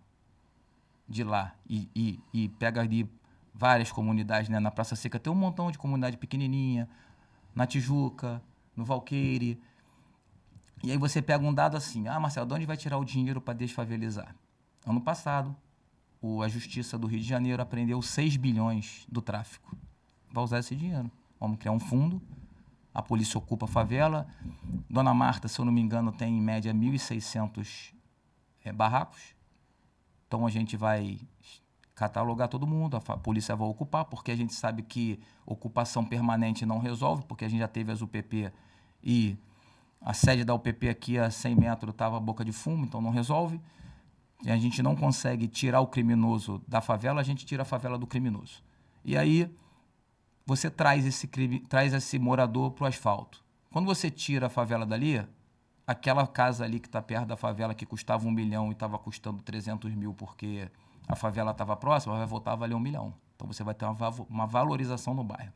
de lá e pega ali várias comunidades, né? Na Praça Seca tem um montão de comunidade pequenininha, na Tijuca, no Valqueire. E aí você pega um dado assim, Marcelo, de onde vai tirar o dinheiro para desfavelizar? Ano passado, a Justiça do Rio de Janeiro apreendeu 6 bilhões do tráfico. Vai usar esse dinheiro. Vamos criar um fundo, a polícia ocupa a favela. Dona Marta, se eu não me engano, tem em média 1.600 barracos. Então a gente vai catalogar todo mundo, a polícia vai ocupar, porque a gente sabe que ocupação permanente não resolve, porque a gente já teve as UPP e a sede da UPP aqui a 100 metros estava boca de fumo, então não resolve. E a gente não consegue tirar o criminoso da favela, a gente tira a favela do criminoso. E aí você traz esse morador para o asfalto. Quando você tira a favela dali, aquela casa ali que está perto da favela, que custava 1 milhão e estava custando 300 mil porque a favela estava próxima, vai voltar a valer 1 milhão. Então você vai ter uma valorização no bairro.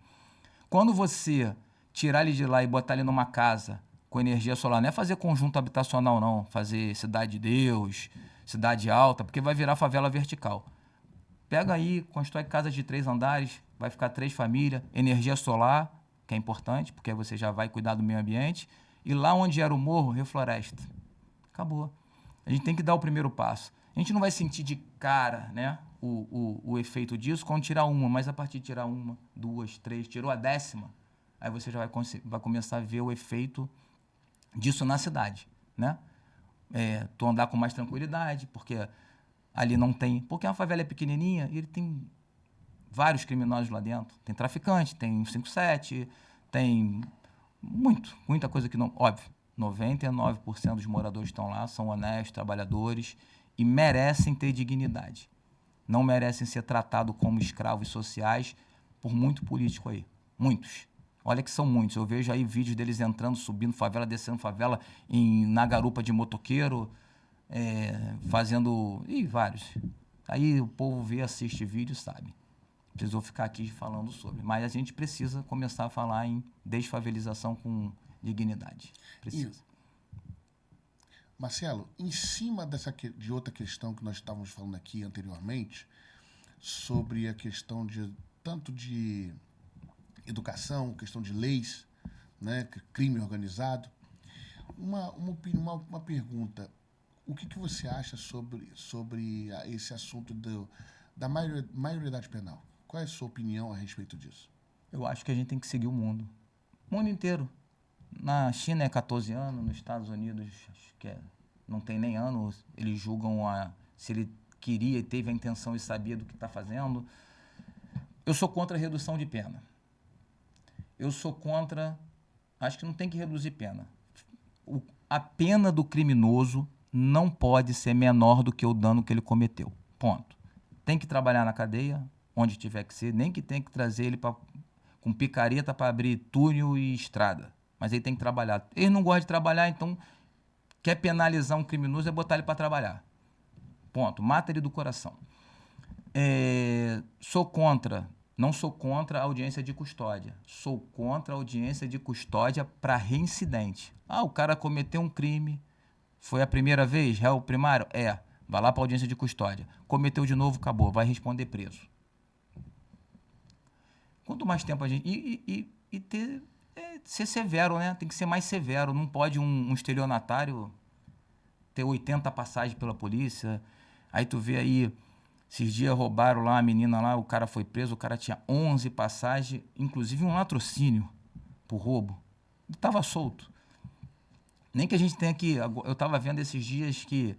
Quando você tirar ele de lá e botar ele numa casa com energia solar, não é fazer conjunto habitacional não, fazer Cidade de Deus, Cidade Alta, porque vai virar favela vertical. Pega aí, constrói casas de 3 andares, vai ficar 3 famílias, energia solar, que é importante, porque aí você já vai cuidar do meio ambiente, e lá onde era o morro, refloresta. Acabou. A gente tem que dar o primeiro passo. A gente não vai sentir de cara, né, o efeito disso quando tirar uma, mas a partir de tirar uma, 2, 3, tirou a 10ª, aí você já vai começar a ver o efeito disso na cidade, né? Tu andar com mais tranquilidade, porque ali não tem... Porque a favela é pequenininha e ele tem vários criminosos lá dentro. Tem traficante, tem 57, tem muita coisa que não... Óbvio, 99% dos moradores que estão lá são honestos, trabalhadores e merecem ter dignidade. Não merecem ser tratados como escravos sociais por muito político aí. Muitos. Olha que são muitos. Eu vejo aí vídeos deles entrando, subindo favela, descendo favela na garupa de motoqueiro, fazendo... Ih, vários. Aí o povo vê, assiste vídeo e sabe. Precisou ficar aqui falando sobre. Mas a gente precisa começar a falar em desfavelização com dignidade. Precisa. Marcelo, em cima de outra questão que nós estávamos falando aqui anteriormente, sobre a questão tanto de educação, questão de leis, né, crime organizado, uma pergunta. O que você acha sobre esse assunto da maioridade penal? Qual é a sua opinião a respeito disso? Eu acho que a gente tem que seguir o mundo. O mundo inteiro. Na China é 14 anos, nos Estados Unidos acho que não tem nem ano, eles julgam se ele queria e teve a intenção e sabia do que está fazendo. Eu sou contra a redução de pena. Eu sou contra... Acho que não tem que reduzir pena. A pena do criminoso não pode ser menor do que o dano que ele cometeu. Ponto. Tem que trabalhar na cadeia, onde tiver que ser, nem que tem que trazer ele com picareta para abrir túnel e estrada. Mas ele tem que trabalhar. Ele não gosta de trabalhar, então quer penalizar um criminoso é botar ele para trabalhar. Ponto. Mata ele do coração. Não sou contra a audiência de custódia. Sou contra a audiência de custódia para reincidente. O cara cometeu um crime, foi a primeira vez, réu primário? Vai lá para a audiência de custódia. Cometeu de novo, acabou, vai responder preso. Quanto mais tempo a gente... ser severo, né? Tem que ser mais severo. Não pode um estelionatário ter 80 passagens pela polícia. Aí tu vê aí, esses dias roubaram lá uma menina lá, o cara foi preso, o cara tinha 11 passagens, inclusive um latrocínio por roubo. Ele estava solto. Nem que a gente tenha que... Eu estava vendo esses dias que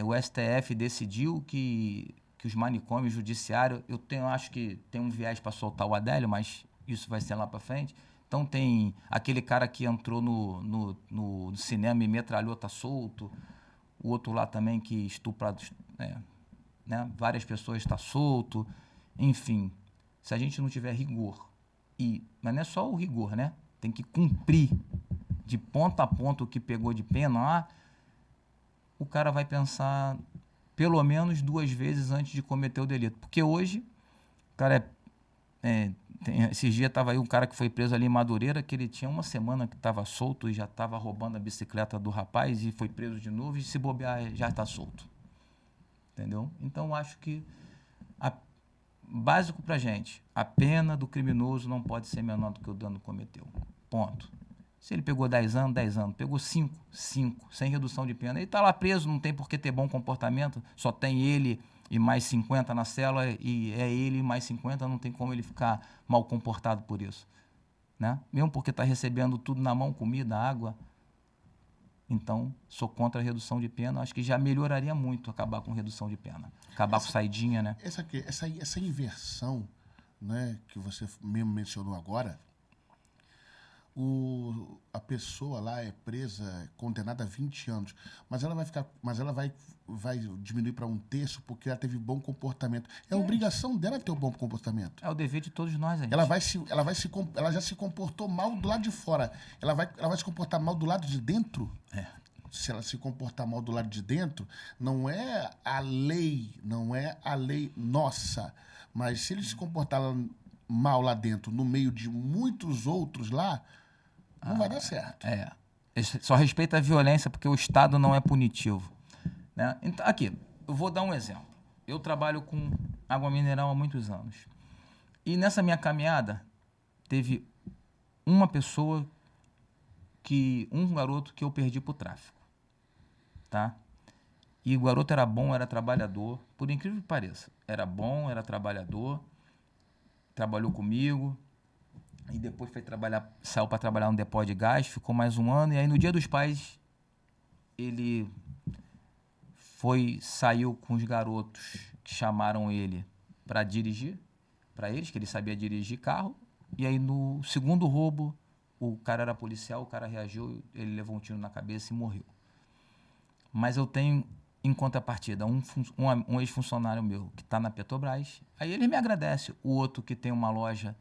o STF decidiu que os manicômios judiciários... acho que tem um viés para soltar o Adélio, mas isso vai ser lá para frente. Então tem aquele cara que entrou no cinema e metralhou, tá solto. O outro lá também que estupra, né? Várias pessoas está solto. Enfim, se a gente não tiver rigor, mas não é só o rigor, né? Tem que cumprir de ponta a ponta o que pegou de pena, o cara vai pensar pelo menos 2 vezes antes de cometer o delito. Porque hoje, o cara esses dias estava aí um cara que foi preso ali em Madureira, que ele tinha uma semana que estava solto e já estava roubando a bicicleta do rapaz e foi preso de novo e se bobear já está solto. Entendeu? Então, acho que básico pra gente, a pena do criminoso não pode ser menor do que o dano que cometeu. Ponto. Se ele pegou 10 anos, 10 anos. Pegou 5, sem redução de pena. Ele está lá preso, não tem por que ter bom comportamento, só tem ele e mais 50 na cela, e é ele e mais 50, não tem como ele ficar mal comportado por isso. Né? Mesmo porque está recebendo tudo na mão, comida, água. Então, sou contra a redução de pena. Acho que já melhoraria muito acabar com redução de pena. Acabar com saidinha, né? Essa inversão, né, que você mesmo mencionou agora, a pessoa lá é presa, condenada a 20 anos, mas ela vai diminuir para 1/3 porque ela teve bom comportamento. É a obrigação dela ter um bom comportamento. É o dever de todos nós, gente. Ela já se comportou mal do lado de fora. Ela vai se comportar mal do lado de dentro? Se ela se comportar mal do lado de dentro, não é a lei nossa, mas se ele se comportar mal lá dentro, no meio de muitos outros lá, não vai dar certo. Só respeita a violência porque o Estado não é punitivo. Né? Então, aqui, eu vou dar um exemplo. Eu trabalho com água mineral há muitos anos. E nessa minha caminhada, teve um garoto que eu perdi pro tráfico, tá? E o garoto era bom, era trabalhador, por incrível que pareça. Era bom, era trabalhador, trabalhou comigo, e depois saiu para trabalhar no depósito de gás, ficou mais um ano, e aí no Dia dos Pais, ele saiu com os garotos que chamaram ele para dirigir, para eles, que ele sabia dirigir carro, e aí no segundo roubo, o cara era policial, o cara reagiu, ele levou um tiro na cabeça e morreu. Mas eu tenho, em contrapartida, um ex-funcionário meu que está na Petrobras, aí ele me agradece. O outro que tem uma loja,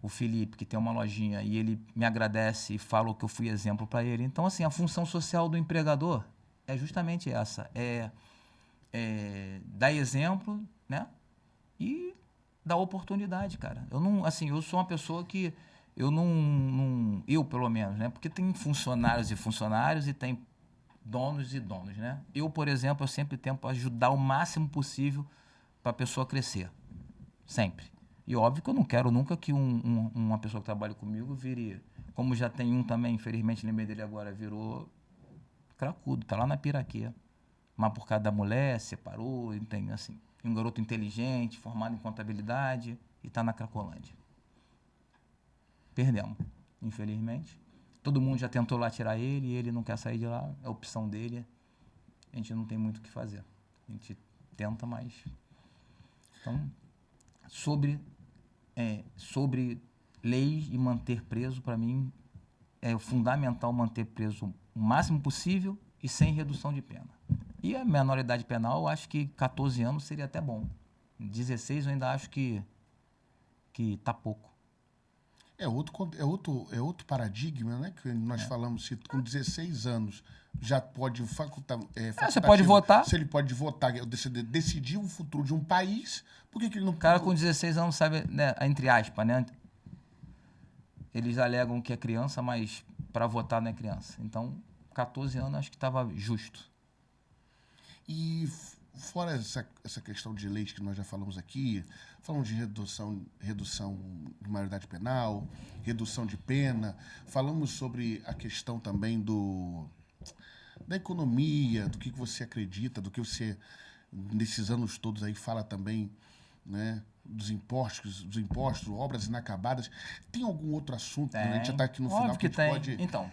o Felipe, que tem uma lojinha, e ele me agradece e fala que eu fui exemplo para ele. Então, assim, a função social do empregador é justamente essa, dar exemplo, né? E dar oportunidade, cara. Eu não, assim, eu sou uma pessoa que eu pelo menos, né? Porque tem funcionários e funcionários e tem donos e donos, né? Eu, por exemplo, eu sempre tento ajudar o máximo possível para a pessoa crescer. Sempre. E óbvio que eu não quero nunca que uma pessoa que trabalhe comigo vire... Como já tem um também, infelizmente, lembrei dele agora, virou cracudo, tá lá na piraquê. Mas por causa da mulher, separou, tem assim. Um garoto inteligente, formado em contabilidade e tá na Cracolândia. Perdemos, infelizmente. Todo mundo já tentou lá tirar ele e ele não quer sair de lá. É a opção dele. A gente não tem muito o que fazer. A gente tenta, mas... Então, sobre lei e manter preso, para mim, é fundamental manter preso o máximo possível e sem redução de pena. E a menoridade penal, eu acho que 14 anos seria até bom. 16 eu ainda acho que tá pouco. É outro paradigma, né? Que nós falamos, se com 16 anos já pode Você pode votar. se ele pode votar, decidir o futuro de um país, por que ele não... O cara com 16 anos sabe, né, entre aspas, né? Eles alegam que é criança, mas para votar não é criança. Então, 14 anos acho que estava justo. E fora essa questão de leis que nós já falamos aqui, falamos de redução de maioridade penal, redução de pena, falamos sobre a questão também da economia, do que você acredita, do que você, nesses anos todos aí, fala também, né, dos impostos, obras inacabadas. Tem algum outro assunto, né? A gente já está aqui no Óbvio final que que a gente tem. pode... Então,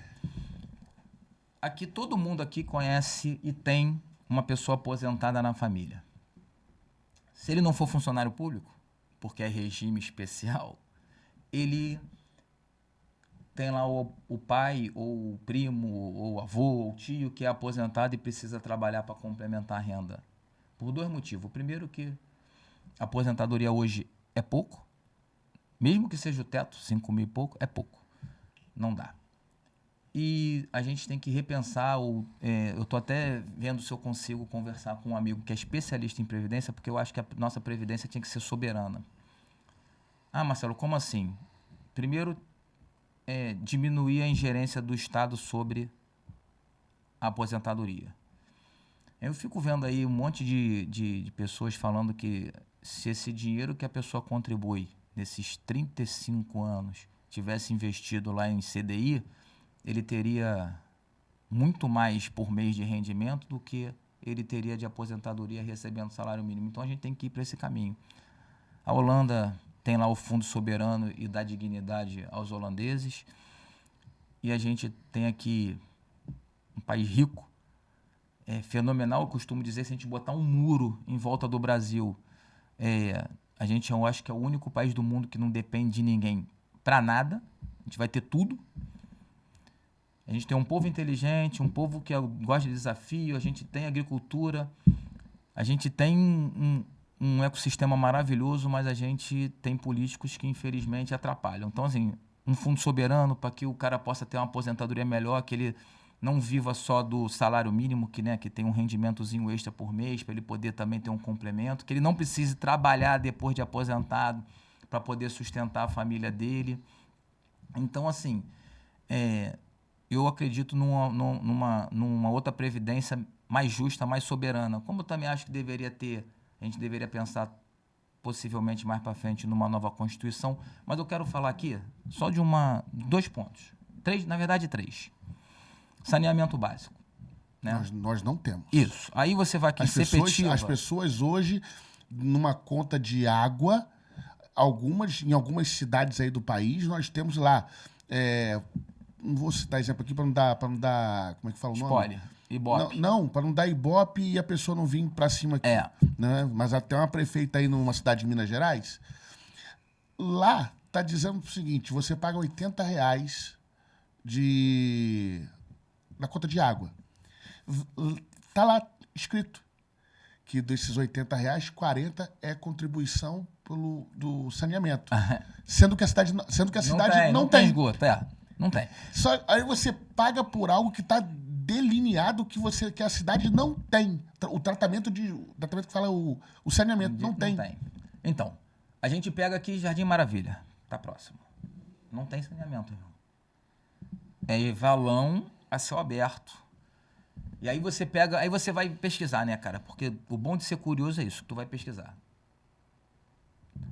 aqui todo mundo aqui conhece e tem uma pessoa aposentada na família. Se ele não for funcionário público, porque é regime especial, ele tem lá o pai, ou o primo, ou o avô, ou o tio que é aposentado e precisa trabalhar para complementar a renda. Por dois motivos. O primeiro que a aposentadoria hoje é pouco, mesmo que seja o teto, 5 mil e pouco, é pouco. Não dá. E a gente tem que repensar, eu estou até vendo se eu consigo conversar com um amigo que é especialista em previdência, porque eu acho que a nossa previdência tinha que ser soberana. Ah, Marcelo, como assim? Primeiro, diminuir a ingerência do Estado sobre a aposentadoria. Eu fico vendo aí um monte de pessoas falando que se esse dinheiro que a pessoa contribui nesses 35 anos tivesse investido lá em CDI, ele teria muito mais por mês de rendimento do que ele teria de aposentadoria recebendo salário mínimo. Então a gente tem que ir para esse caminho. A Holanda tem lá o Fundo Soberano e dá dignidade aos holandeses. E a gente tem aqui um país rico, fenomenal. Eu costumo dizer, se a gente botar um muro em volta do Brasil, a gente, eu acho que é o único país do mundo que não depende de ninguém para nada. A gente vai ter tudo. A gente tem um povo inteligente, um povo que gosta de desafio, a gente tem agricultura, a gente tem um ecossistema maravilhoso, mas a gente tem políticos que infelizmente atrapalham. Então, assim, um fundo soberano para que o cara possa ter uma aposentadoria melhor, que ele não viva só do salário mínimo, que tem um rendimentozinho extra por mês, para ele poder também ter um complemento, que ele não precise trabalhar depois de aposentado para poder sustentar a família dele. Então, assim, eu acredito numa outra previdência mais justa, mais soberana. Como eu também acho que a gente deveria pensar possivelmente mais para frente numa nova Constituição, mas eu quero falar aqui só de 2 pontos. 3, na verdade 3. Saneamento básico. Né? Nós não temos. Isso. Aí você vai aqui As pessoas hoje, numa conta de água, em algumas cidades aí do país, nós temos lá. Não vou citar exemplo aqui para não dar. Como é que fala o nome? Spoiler. Ibope. Não, para não dar ibope e a pessoa não vir para cima aqui. Né? Mas até uma prefeita aí numa cidade de Minas Gerais, lá tá dizendo o seguinte: você paga R$ 80 na conta de água. Tá lá escrito que desses R$ 80, 40 é contribuição do saneamento. Sendo que a cidade não tem esgoto, não tem. Aí você paga por algo que está delineado que a cidade não tem. O tratamento que fala o saneamento não tem. Então, a gente pega aqui Jardim Maravilha, tá próximo. Não tem saneamento, irmão. É valão a céu aberto. E aí você vai pesquisar, né, cara? Porque o bom de ser curioso é isso, que tu vai pesquisar.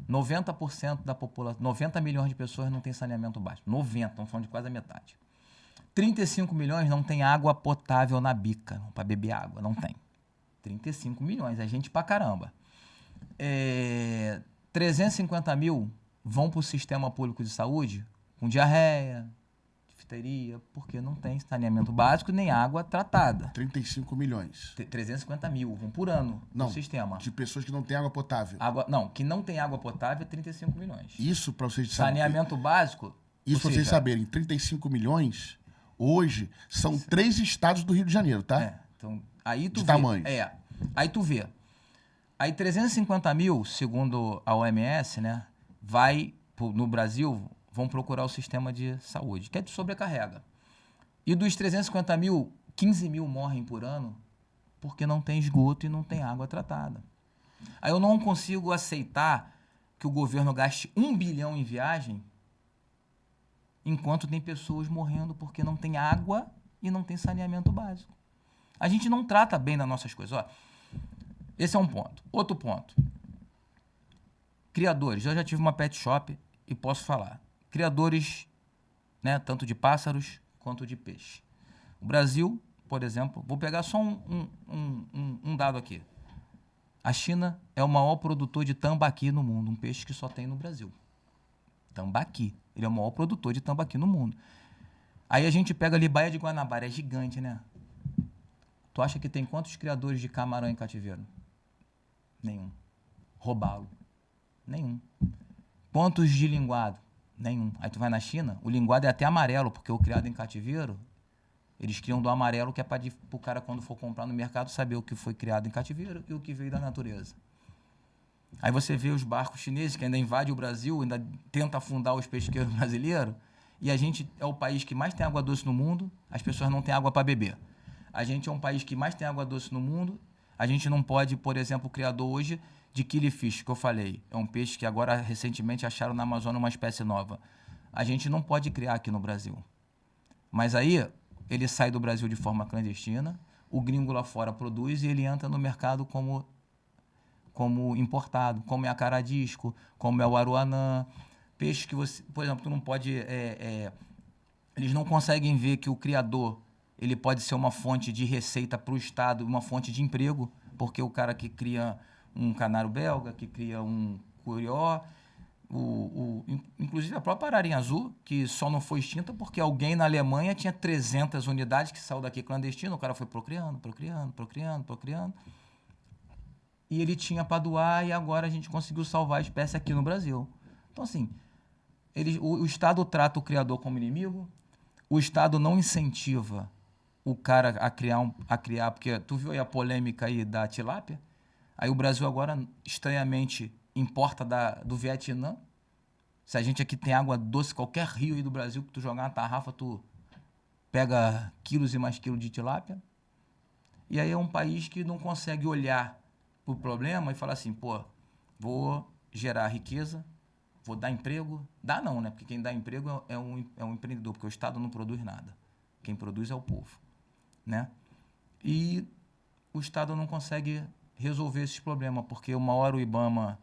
90% da população, 90 milhões de pessoas não tem saneamento básico. 90, estamos falando de quase a metade. 35 milhões não tem água potável na bica, para beber água, não tem. 35 milhões, é gente pra caramba. 350 mil vão para o sistema público de saúde com diarreia, difteria, porque não tem saneamento básico nem água tratada. 35 milhões. 350 mil vão por ano no sistema. De pessoas que não têm água potável. Que não tem água potável é 35 milhões. Isso para vocês saberem. Saneamento básico... Isso para vocês saberem, 35 milhões, hoje, são 3 estados do Rio de Janeiro, tá? Então, aí tu de tamanho. Aí tu vê. Aí 350 mil, segundo a OMS, né, no Brasil, vão procurar o sistema de saúde, que é de sobrecarrega. E dos 350 mil, 15 mil morrem por ano porque não tem esgoto e não tem água tratada. Aí eu não consigo aceitar que o governo gaste 1 bilhão em viagem enquanto tem pessoas morrendo porque não tem água e não tem saneamento básico. A gente não trata bem das nossas coisas. Ó, esse é um ponto. Outro ponto. Criadores. Eu já tive uma pet shop e posso falar. Criadores, né, tanto de pássaros quanto de peixe. O Brasil, por exemplo, vou pegar só um dado aqui. A China é o maior produtor de tambaqui no mundo, um peixe que só tem no Brasil. Tambaqui. Ele é o maior produtor de tambaqui no mundo. Aí a gente pega ali Baía de Guanabara, é gigante, né? Tu acha que tem quantos criadores de camarão em cativeiro? Nenhum. Robalo? Nenhum. Quantos de linguado? Nenhum. Aí tu vai na China, o linguado é até amarelo, porque o criado em cativeiro, eles criam do amarelo, que é para o cara, quando for comprar no mercado, saber o que foi criado em cativeiro e o que veio da natureza. Aí você vê os barcos chineses que ainda invadem o Brasil, ainda tenta afundar os pesqueiros brasileiros, e a gente é o país que mais tem água doce no mundo, as pessoas não têm água para beber. A gente é um país que mais tem água doce no mundo, a gente não pode, por exemplo, o criador hoje de killifish, que eu falei, é um peixe que agora recentemente acharam na Amazônia uma espécie nova. A gente não pode criar aqui no Brasil. Mas aí ele sai do Brasil de forma clandestina, o gringo lá fora produz e ele entra no mercado como importado, como é a caradisco, como é o aruanã. Peixe que você, por exemplo, tu não pode... eles não conseguem ver que o criador ele pode ser uma fonte de receita para o Estado, uma fonte de emprego, porque o cara que cria um canário belga, que cria um curió, inclusive a própria ararinha azul, que só não foi extinta porque alguém na Alemanha tinha 300 unidades que saiu daqui clandestino, o cara foi procriando. E ele tinha para doar e agora a gente conseguiu salvar a espécie aqui no Brasil. Então, assim, o Estado trata o criador como inimigo, o Estado não incentiva o cara a criar, porque tu viu aí a polêmica aí da tilápia? Aí o Brasil agora, estranhamente, importa do Vietnã. Se a gente aqui tem água doce, qualquer rio aí do Brasil que tu jogar uma tarrafa, tu pega quilos e mais quilos de tilápia. E aí é um país que não consegue olhar pro problema e falar assim, pô, vou gerar riqueza, vou dar emprego. Dá não, né? Porque quem dá emprego é um empreendedor, porque o Estado não produz nada. Quem produz é o povo, né? E o Estado não consegue resolver esses problemas, porque uma hora o IBAMA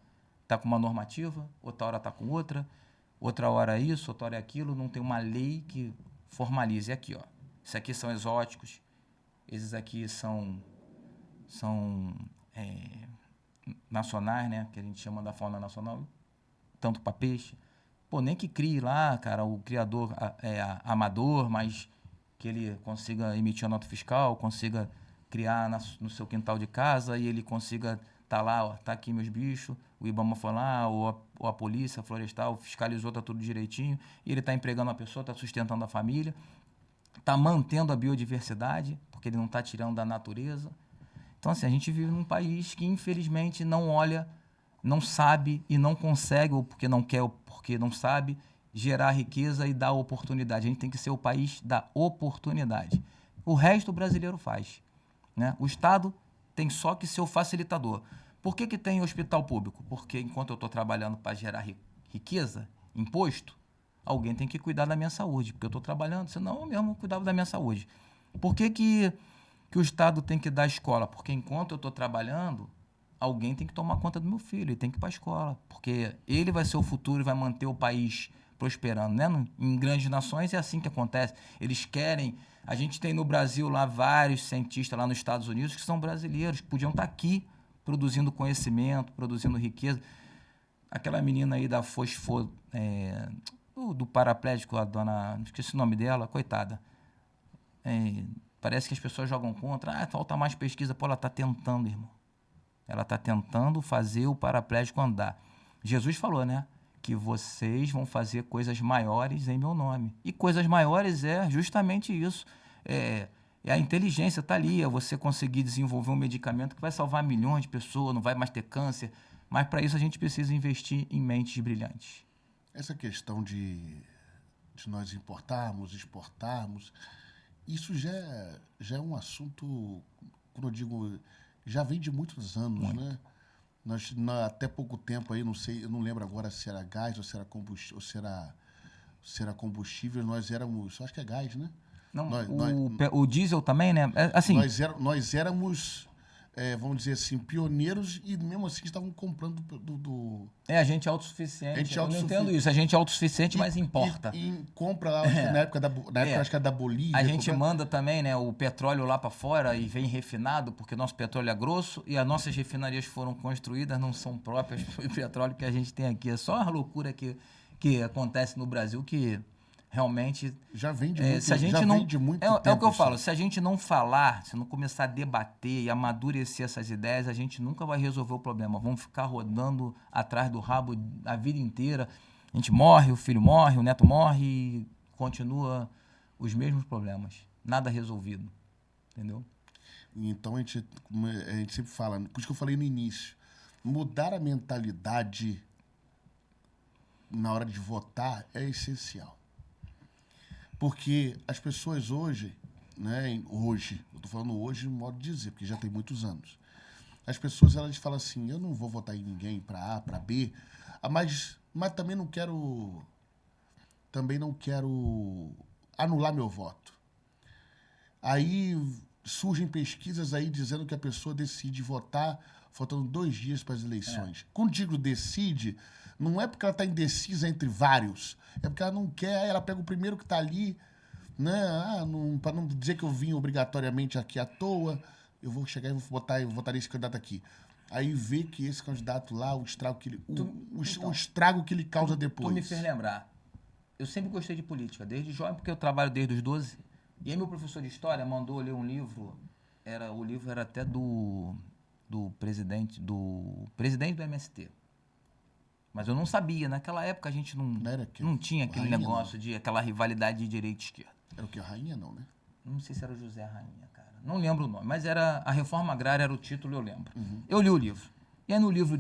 tá com uma normativa, outra hora tá com outra hora é isso, outra hora é aquilo, não tem uma lei que formalize. Aqui, ó. Esses aqui são exóticos, esses aqui são nacionais, né? Que a gente chama da fauna nacional, tanto para peixe. Pô, nem que crie lá, cara, o criador amador, mas que ele consiga emitir a nota fiscal, consiga criar no seu quintal de casa e ele consiga lá, ó, tá aqui meus bichos, o IBAMA foi lá, ou a polícia florestal fiscalizou, tá tudo direitinho, e ele tá empregando a pessoa, tá sustentando a família, tá mantendo a biodiversidade, porque ele não tá tirando da natureza. Então, assim, a gente vive num país que, infelizmente, não olha, não sabe e não consegue, ou porque não quer, ou porque não sabe, gerar riqueza e dar oportunidade. A gente tem que ser o país da oportunidade. O resto o brasileiro faz, né? O Estado tem só que ser o facilitador. Por que tem hospital público? Porque enquanto eu estou trabalhando para gerar riqueza, imposto, alguém tem que cuidar da minha saúde, porque eu estou trabalhando, senão eu mesmo cuidava da minha saúde. Por que o Estado tem que dar escola? Porque enquanto eu estou trabalhando, alguém tem que tomar conta do meu filho, ele tem que ir para a escola, porque ele vai ser o futuro e vai manter o país prosperando, né? Em grandes nações é assim que acontece. Eles querem... A gente tem no Brasil lá vários cientistas lá nos Estados Unidos que são brasileiros, que podiam estar aqui produzindo conhecimento, produzindo riqueza. Aquela menina aí da do paraplégico, a dona... Esqueci o nome dela, coitada. Parece que as pessoas jogam contra. Falta mais pesquisa. Pô, ela está tentando, irmão. Ela está tentando fazer o paraplégico andar. Jesus falou, né? Que vocês vão fazer coisas maiores em meu nome. E coisas maiores é justamente isso. A inteligência está ali. É você conseguir desenvolver um medicamento que vai salvar milhões de pessoas, não vai mais ter câncer. Mas para isso a gente precisa investir em mentes brilhantes. Essa questão de nós importarmos, exportarmos, isso já é um assunto, quando eu digo, já vem de muitos anos, Muito. né? Nós, até pouco tempo aí, não sei, eu não lembro agora se era gás ou se era combustível, nós éramos, acho que é gás, né? Não, Nós, o diesel também, né? Assim, nós éramos, vamos dizer assim, pioneiros e mesmo assim estavam comprando do a gente é autossuficiente. A gente é Eu não autossuficiente. entendo isso. A gente é autossuficiente, mas importa. E compra lá, acho que na época acho que era da Bolívia. A gente manda também, né, o petróleo lá para fora e vem refinado, porque nosso petróleo é grosso e as nossas refinarias foram construídas, não são próprias do petróleo que a gente tem aqui. É só a loucura que acontece no Brasil que realmente... Já vem de muito É tempo. o que eu falo, se a gente não falar, se não começar a debater e amadurecer essas ideias, a gente nunca vai resolver o problema. Vamos ficar rodando atrás do rabo a vida inteira. A gente morre, o filho morre, o neto morre e continua os mesmos problemas. Nada resolvido. Entendeu? Então a gente sempre fala, por isso que eu falei no início, mudar a mentalidade na hora de votar é essencial. Porque as pessoas hoje, né, eu estou falando hoje de modo de dizer, porque já tem muitos anos, as pessoas elas falam assim, eu não vou votar em ninguém para A, para B, mas também não quero anular meu voto. Aí surgem pesquisas aí dizendo que a pessoa decide votar faltando 2 dias para as eleições. Quando digo decide, não é porque ela está indecisa entre vários, é porque ela não quer, aí ela pega o primeiro que está ali, né? Para não dizer que eu vim obrigatoriamente aqui à toa, eu vou chegar e vou votar nesse candidato aqui. Aí vê que esse candidato lá, o estrago que ele causa depois. Tu me fez lembrar. Eu sempre gostei de política, desde jovem, porque eu trabalho desde os 12. E aí meu professor de história mandou ler um livro, o livro era até do presidente do MST. Mas eu não sabia, naquela época a gente não tinha aquele negócio de aquela rivalidade de direita e esquerda. Era o que? Rainha não, né? Não sei se era o José Rainha, cara. Não lembro o nome, mas era a Reforma Agrária, era o título, eu lembro. Uhum. Eu li o livro. E aí no livro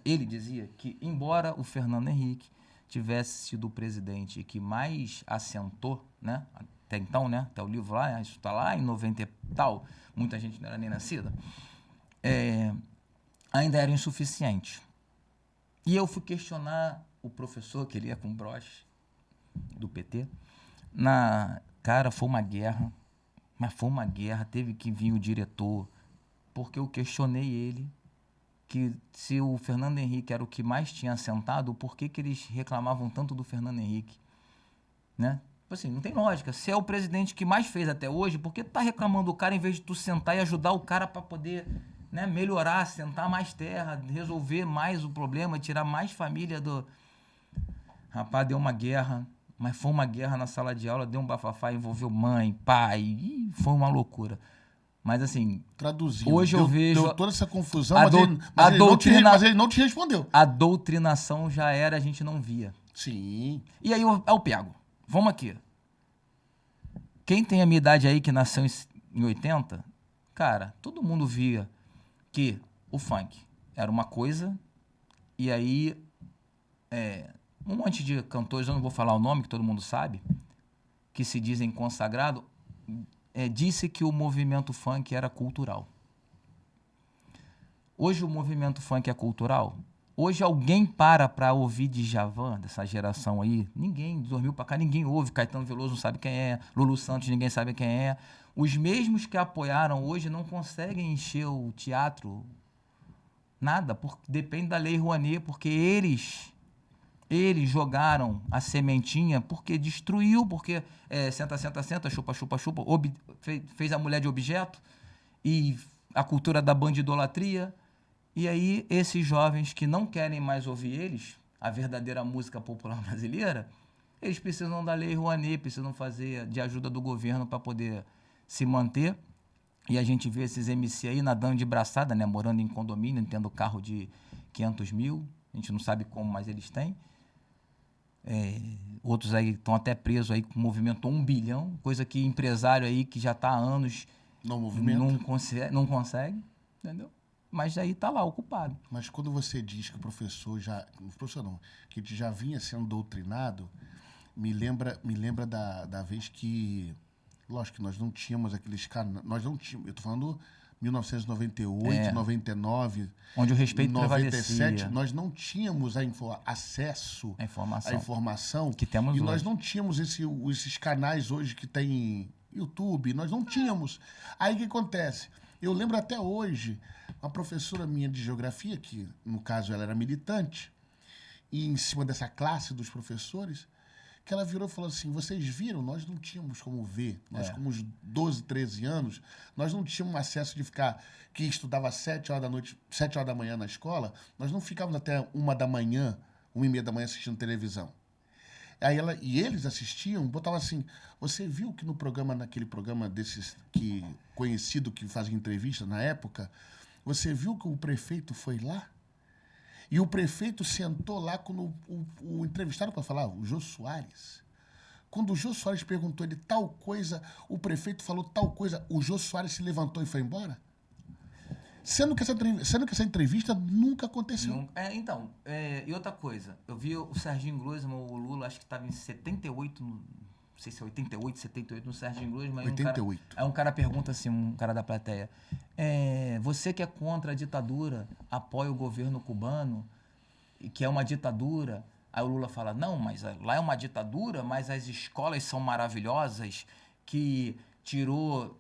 ele dizia que, embora o Fernando Henrique tivesse sido o presidente que mais assentou, né? Até então, né? Até o livro lá, isso está lá em 90 e tal, muita gente não era nem nascida, ainda era insuficiente. E eu fui questionar o professor, que ele ia com broche, do PT. Cara, foi uma guerra, teve que vir o diretor, porque eu questionei ele, que se o Fernando Henrique era o que mais tinha assentado, por que eles reclamavam tanto do Fernando Henrique? Né? Tipo assim, não tem lógica. Se é o presidente que mais fez até hoje, por que tu tá reclamando do cara em vez de tu sentar e ajudar o cara para poder, né, melhorar, sentar mais terra, resolver mais o problema, tirar mais família do... Rapaz, deu uma guerra, mas foi uma guerra na sala de aula, deu um bafafá, envolveu mãe, pai, e foi uma loucura. Mas assim, Traduzindo. hoje eu vejo... Deu toda essa confusão, a mas, dou- a doutrina- mas ele não te respondeu. A doutrinação já era, a gente não via. Sim. E aí eu pego. Vamos aqui. Quem tem a minha idade aí, que nasceu em 80, cara, todo mundo via que o funk era uma coisa, e aí um monte de cantores, eu não vou falar o nome, que todo mundo sabe, que se dizem consagrado, disse que o movimento funk era cultural. Hoje o movimento funk é cultural? Hoje alguém para ouvir Djavan, dessa geração aí? Ninguém, dormiu pra cá, ninguém ouve. Caetano Veloso não sabe quem é. Lulu Santos, ninguém sabe quem é. Os mesmos que apoiaram hoje não conseguem encher o teatro. Nada, depende da Lei Rouanet, porque eles jogaram a sementinha, porque destruiu, porque senta, senta, senta, chupa, chupa, chupa, fez a mulher de objeto, e a cultura da bandidolatria. E aí, esses jovens que não querem mais ouvir eles, a verdadeira música popular brasileira, eles precisam da Lei Rouanet, precisam fazer de ajuda do governo para poder se manter. E a gente vê esses MC aí nadando de braçada, né? Morando em condomínio, tendo carro de 500 mil. A gente não sabe como, mas eles têm. Outros aí estão até presos aí com o movimento 1 bilhão, coisa que empresário aí que já está há anos não consegue, entendeu? Mas aí está lá, ocupado. Mas quando você diz que o professor que já vinha sendo doutrinado, me lembra da vez que, lógico que nós não tínhamos aqueles canais, nós não tínhamos, eu tô falando 1998, 99, onde o respeito 97, prevalecia. nós não tínhamos acesso à informação que temos e hoje. nós não tínhamos esses canais hoje que tem YouTube, nós não tínhamos. Aí o que acontece? Eu lembro até hoje, uma professora minha de geografia, que no caso ela era militante, e em cima dessa classe dos professores, que ela virou e falou assim, vocês viram, nós não tínhamos como ver, nós com uns 12, 13 anos, nós não tínhamos acesso de ficar, que estudava 7 horas da noite, 7 horas da manhã na escola, nós não ficávamos até 1 da manhã, 1h30 da manhã assistindo televisão. Aí eles assistiam, botavam assim, você viu que naquele programa desses conhecido que fazia entrevista na época, você viu que o prefeito foi lá? E o prefeito sentou lá quando o entrevistado para falar, o Jô Soares. Quando o Jô Soares perguntou ele tal coisa, o prefeito falou tal coisa, o Jô Soares se levantou e foi embora? Sendo que essa entrevista nunca aconteceu. E outra coisa, eu vi o Serginho Groisman, o Lula, acho que estava em 78, não sei se é 88, 78, no Serginho Groisman. 88. Aí um cara pergunta assim, um cara da plateia, você que é contra a ditadura, apoia o governo cubano, que é uma ditadura? Aí o Lula fala, não, mas lá é uma ditadura, mas as escolas são maravilhosas, que tirou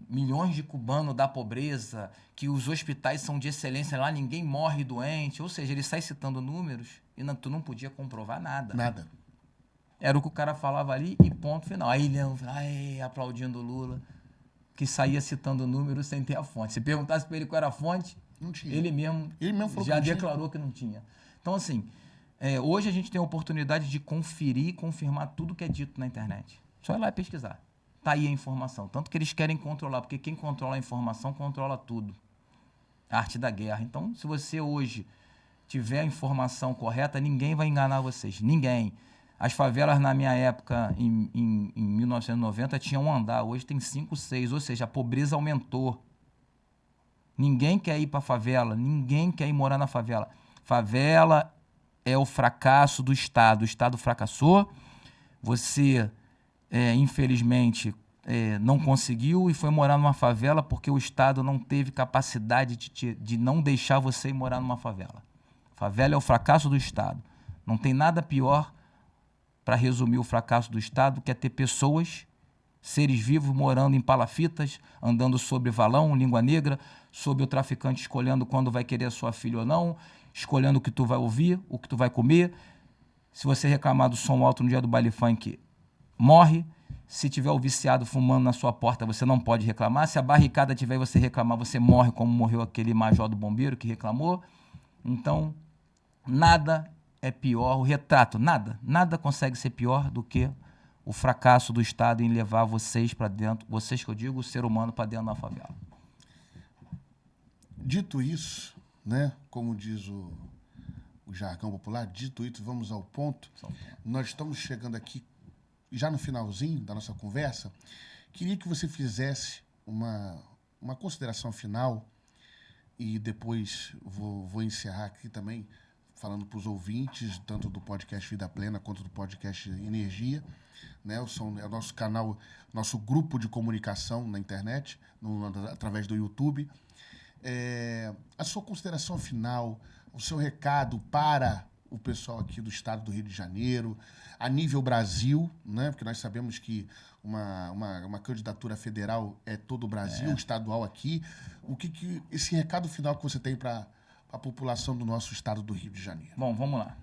milhões de cubanos da pobreza, que os hospitais são de excelência, lá ninguém morre doente. Ou seja, ele sai citando números e tu não podia comprovar nada. Nada. Era o que o cara falava ali e ponto final. Aí ele aplaudindo o Lula, que saía citando números sem ter a fonte. Se perguntasse para ele qual era a fonte, não tinha. Ele mesmo falou já que declarou que não tinha. Então, assim, hoje a gente tem a oportunidade de conferir e confirmar tudo que é dito na internet. Só ir lá e pesquisar. Tá aí a informação. Tanto que eles querem controlar, porque quem controla a informação controla tudo. A arte da guerra. Então, se você hoje tiver a informação correta, ninguém vai enganar vocês. Ninguém. As favelas, na minha época, em 1990, tinham um andar. Hoje tem 5, 6. Ou seja, a pobreza aumentou. Ninguém quer ir para a favela. Ninguém quer ir morar na favela. Favela é o fracasso do Estado. O Estado fracassou. Você... infelizmente, não conseguiu e foi morar numa favela porque o Estado não teve capacidade de não deixar você ir morar numa favela. Favela é o fracasso do Estado. Não tem nada pior para resumir o fracasso do Estado que é ter pessoas seres vivos morando em palafitas, andando sobre valão, língua negra, sobre o traficante escolhendo quando vai querer a sua filha ou não, escolhendo o que tu vai ouvir, o que tu vai comer. Se você reclamar do som alto no dia do baile funk, morre. Se tiver o viciado fumando na sua porta, você não pode reclamar. Se a barricada tiver e você reclamar, você morre, como morreu aquele major do bombeiro que reclamou. Então, nada é pior, o retrato, nada consegue ser pior do que o fracasso do Estado em levar vocês para dentro, vocês que eu digo, o ser humano para dentro da favela. Dito isso, né, como diz o jargão popular, dito isso, vamos ao ponto. Nós estamos chegando aqui já no finalzinho da nossa conversa. Queria que você fizesse uma consideração final e depois vou encerrar aqui também falando para os ouvintes, tanto do podcast Vida Plena quanto do podcast Energia, né? É o nosso canal, nosso grupo de comunicação na internet, através do YouTube. A sua consideração final, o seu recado para o pessoal aqui do estado do Rio de Janeiro, a nível Brasil, né? Porque nós sabemos que uma candidatura federal é todo o Brasil, estadual aqui. O que esse recado final que você tem para a população do nosso estado do Rio de Janeiro? Bom, vamos lá.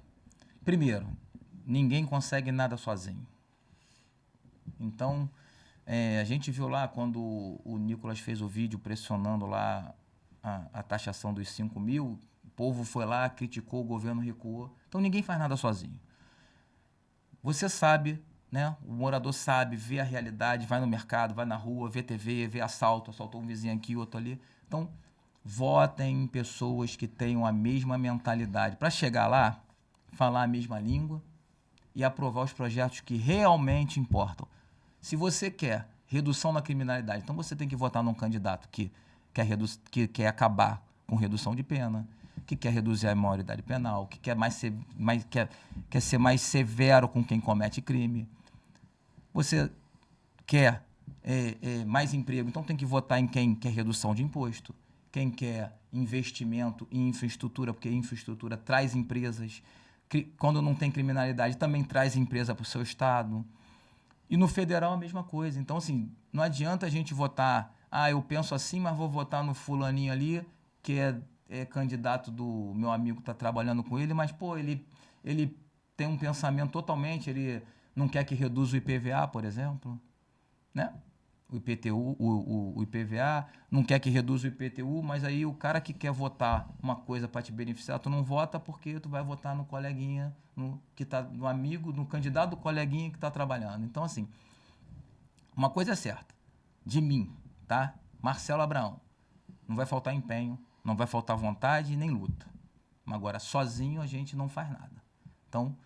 Primeiro, ninguém consegue nada sozinho. Então, a gente viu lá quando o Nicolas fez o vídeo pressionando lá a taxação dos 5 mil, o povo foi lá, criticou, o governo recuou. Então, ninguém faz nada sozinho. Você sabe, né? O morador sabe, vê a realidade, vai no mercado, vai na rua, vê TV, vê assaltou um vizinho aqui, outro ali. Então, votem em pessoas que tenham a mesma mentalidade para chegar lá, falar a mesma língua e aprovar os projetos que realmente importam. Se você quer redução na criminalidade, então você tem que votar num candidato que quer acabar com redução de pena, que quer reduzir a maioridade penal, que quer ser mais severo com quem comete crime. Você quer mais emprego, então tem que votar em quem quer redução de imposto, quem quer investimento em infraestrutura, porque infraestrutura traz empresas. Quando não tem criminalidade, também traz empresa para o seu estado. E no federal a mesma coisa. Então, assim, não adianta a gente votar, eu penso assim, mas vou votar no fulaninho ali, que é candidato do meu amigo que está trabalhando com ele, mas, pô, ele tem um pensamento totalmente, ele não quer que reduza o IPVA, por exemplo, né? O IPTU, o IPVA, não quer que reduza o IPTU, mas aí o cara que quer votar uma coisa para te beneficiar, tu não vota porque tu vai votar no coleguinha, no amigo, no candidato do coleguinha que está trabalhando. Então, assim, uma coisa é certa, de mim, tá? Marcelo Abraão, não vai faltar empenho, não vai faltar vontade nem luta. Agora, sozinho a gente não faz nada. Então,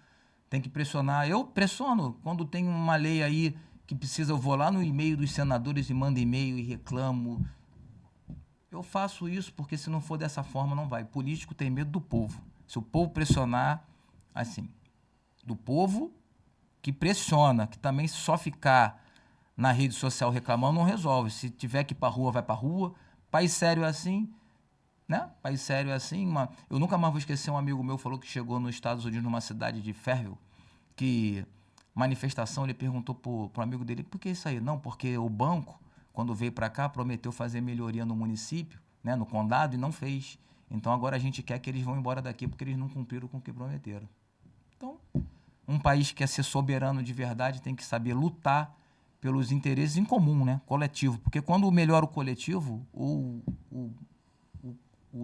tem que pressionar. Eu pressiono quando tem uma lei aí que precisa, eu vou lá no e-mail dos senadores e mando e-mail e reclamo. Eu faço isso porque se não for dessa forma não vai. Político tem medo do povo. Se o povo pressionar, assim, do povo que pressiona, que também só ficar na rede social reclamando não resolve. Se tiver que ir pra rua, vai pra rua. País sério é assim, né? País sério é assim. Eu nunca mais vou esquecer, um amigo meu falou que chegou nos Estados Unidos, numa cidade de Fairville, que manifestação, ele perguntou pro amigo dele, por que isso aí? Não, porque o banco, quando veio para cá, prometeu fazer melhoria no município, né, no condado, e não fez. Então agora a gente quer que eles vão embora daqui porque eles não cumpriram com o que prometeram. Então, um país que quer ser soberano de verdade tem que saber lutar pelos interesses em comum, né, coletivo. Porque quando melhora o coletivo, o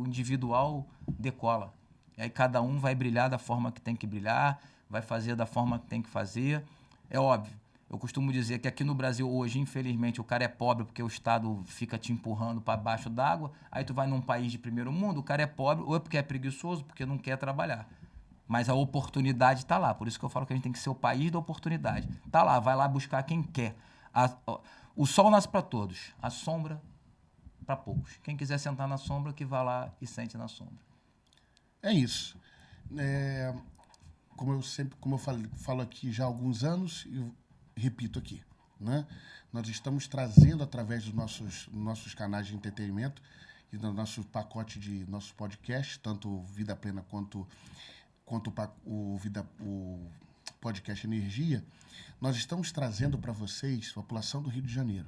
individual decola. E aí cada um vai brilhar da forma que tem que brilhar, vai fazer da forma que tem que fazer. É óbvio, eu costumo dizer que aqui no Brasil hoje, infelizmente, o cara é pobre porque o Estado fica te empurrando para baixo d'água, aí tu vai num país de primeiro mundo, o cara é pobre, ou é porque é preguiçoso, porque não quer trabalhar. Mas a oportunidade está lá, por isso que eu falo que a gente tem que ser o país da oportunidade. Está lá, vai lá buscar quem quer. O sol nasce para todos, a sombra para poucos. Quem quiser sentar na sombra, que vá lá e sente na sombra. É isso. Como eu falo aqui já há alguns anos, e eu repito aqui, né? Nós estamos trazendo, através dos nossos canais de entretenimento e do nosso pacote de nossos podcasts, tanto o Vida Plena quanto podcast Energia, nós estamos trazendo para vocês, população do Rio de Janeiro,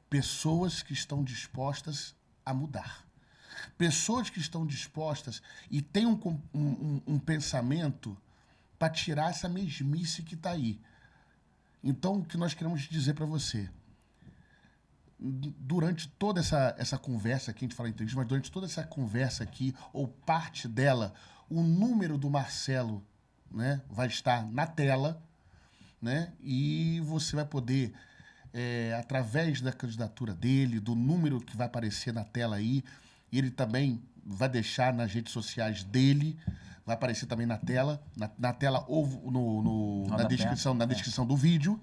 pessoas que estão dispostas a mudar. Pessoas que estão dispostas e têm um pensamento para tirar essa mesmice que está aí. Então, o que nós queremos dizer para você, durante toda essa conversa aqui, a gente fala em entrevista, mas durante toda essa conversa aqui, ou parte dela, o número do Marcelo, né, vai estar na tela, né, e você vai poder, através da candidatura dele, do número que vai aparecer na tela aí, e ele também vai deixar nas redes sociais dele, vai aparecer também na tela, na tela ou na descrição do vídeo,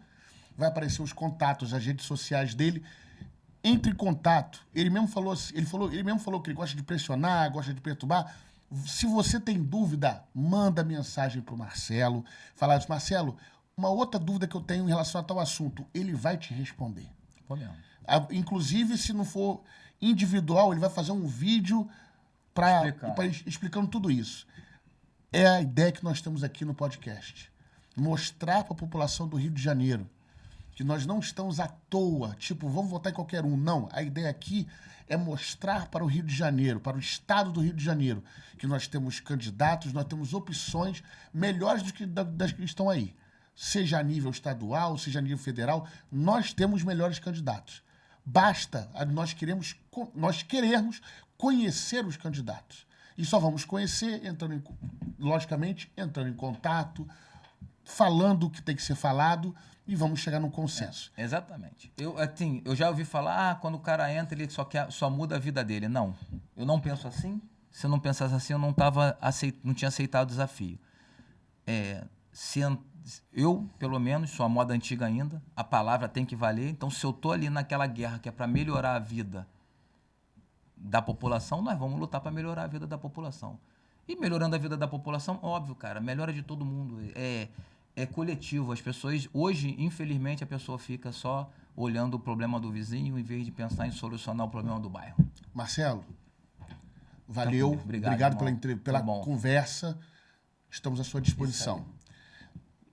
vai aparecer os contatos, as redes sociais dele. Entre em contato. Ele mesmo falou que ele gosta de pressionar, gosta de perturbar. Se você tem dúvida, manda mensagem para o Marcelo. Fala assim, Marcelo, uma outra dúvida que eu tenho em relação a tal assunto, ele vai te responder. Inclusive, se não for individual, ele vai fazer um vídeo explicando tudo isso. É a ideia que nós temos aqui no podcast. Mostrar para a população do Rio de Janeiro que nós não estamos à toa, tipo, vamos votar em qualquer um. Não, a ideia aqui é mostrar para o Rio de Janeiro, para o estado do Rio de Janeiro, que nós temos candidatos, nós temos opções melhores do que das que estão aí. Seja a nível estadual, seja a nível federal, nós temos melhores candidatos. Basta nós querermos conhecer os candidatos. E só vamos conhecer, logicamente, entrando em contato, falando o que tem que ser falado, e vamos chegar num consenso. Exatamente. Eu já ouvi falar, quando o cara entra, ele só muda a vida dele. Não, eu não penso assim. Se eu não pensasse assim, eu não tinha aceitado o desafio. Eu, pelo menos, sou a moda antiga ainda, a palavra tem que valer. Então, se eu tô ali naquela guerra que é para melhorar a vida da população, nós vamos lutar para melhorar a vida da população. E melhorando a vida da população, óbvio, cara, melhora de todo mundo. É coletivo. As pessoas, hoje, infelizmente, a pessoa fica só olhando o problema do vizinho em vez de pensar em solucionar o problema do bairro. Marcelo, valeu. Obrigado pela conversa. Estamos à sua disposição.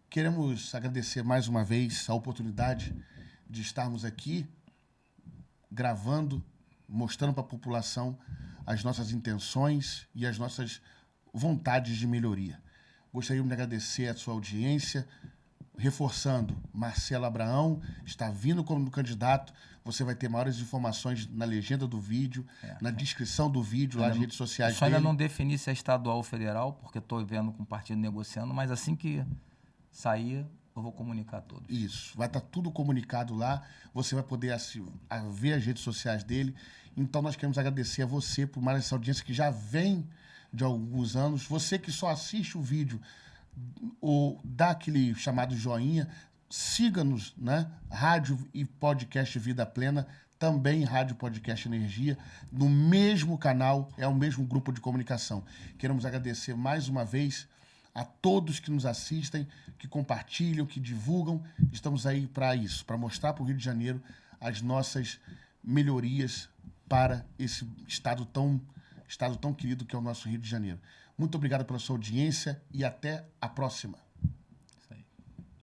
Queremos agradecer mais uma vez a oportunidade de estarmos aqui gravando, mostrando para a população as nossas intenções e as nossas vontades de melhoria. Gostaríamos de agradecer a sua audiência, reforçando, Marcelo Abraão está vindo como candidato, você vai ter maiores informações na legenda do vídeo, na descrição do vídeo, lá nas redes sociais dele. Só ainda não defini se é estadual ou federal, porque estou vendo com o partido negociando, mas assim que sair, eu vou comunicar a todos. Isso, vai estar tudo comunicado lá, você vai poder ver as redes sociais dele. Então nós queremos agradecer a você por mais essa audiência que já vem de alguns anos. Você que só assiste o vídeo ou dá aquele chamado joinha, siga-nos, né? Rádio e podcast Vida Plena, também Rádio Podcast Energia, no mesmo canal, é o mesmo grupo de comunicação. Queremos agradecer mais uma vez a todos que nos assistem, que compartilham, que divulgam. Estamos aí para isso, para mostrar para o Rio de Janeiro as nossas melhorias para esse estado tão querido que é o nosso Rio de Janeiro. Muito obrigado pela sua audiência e até a próxima.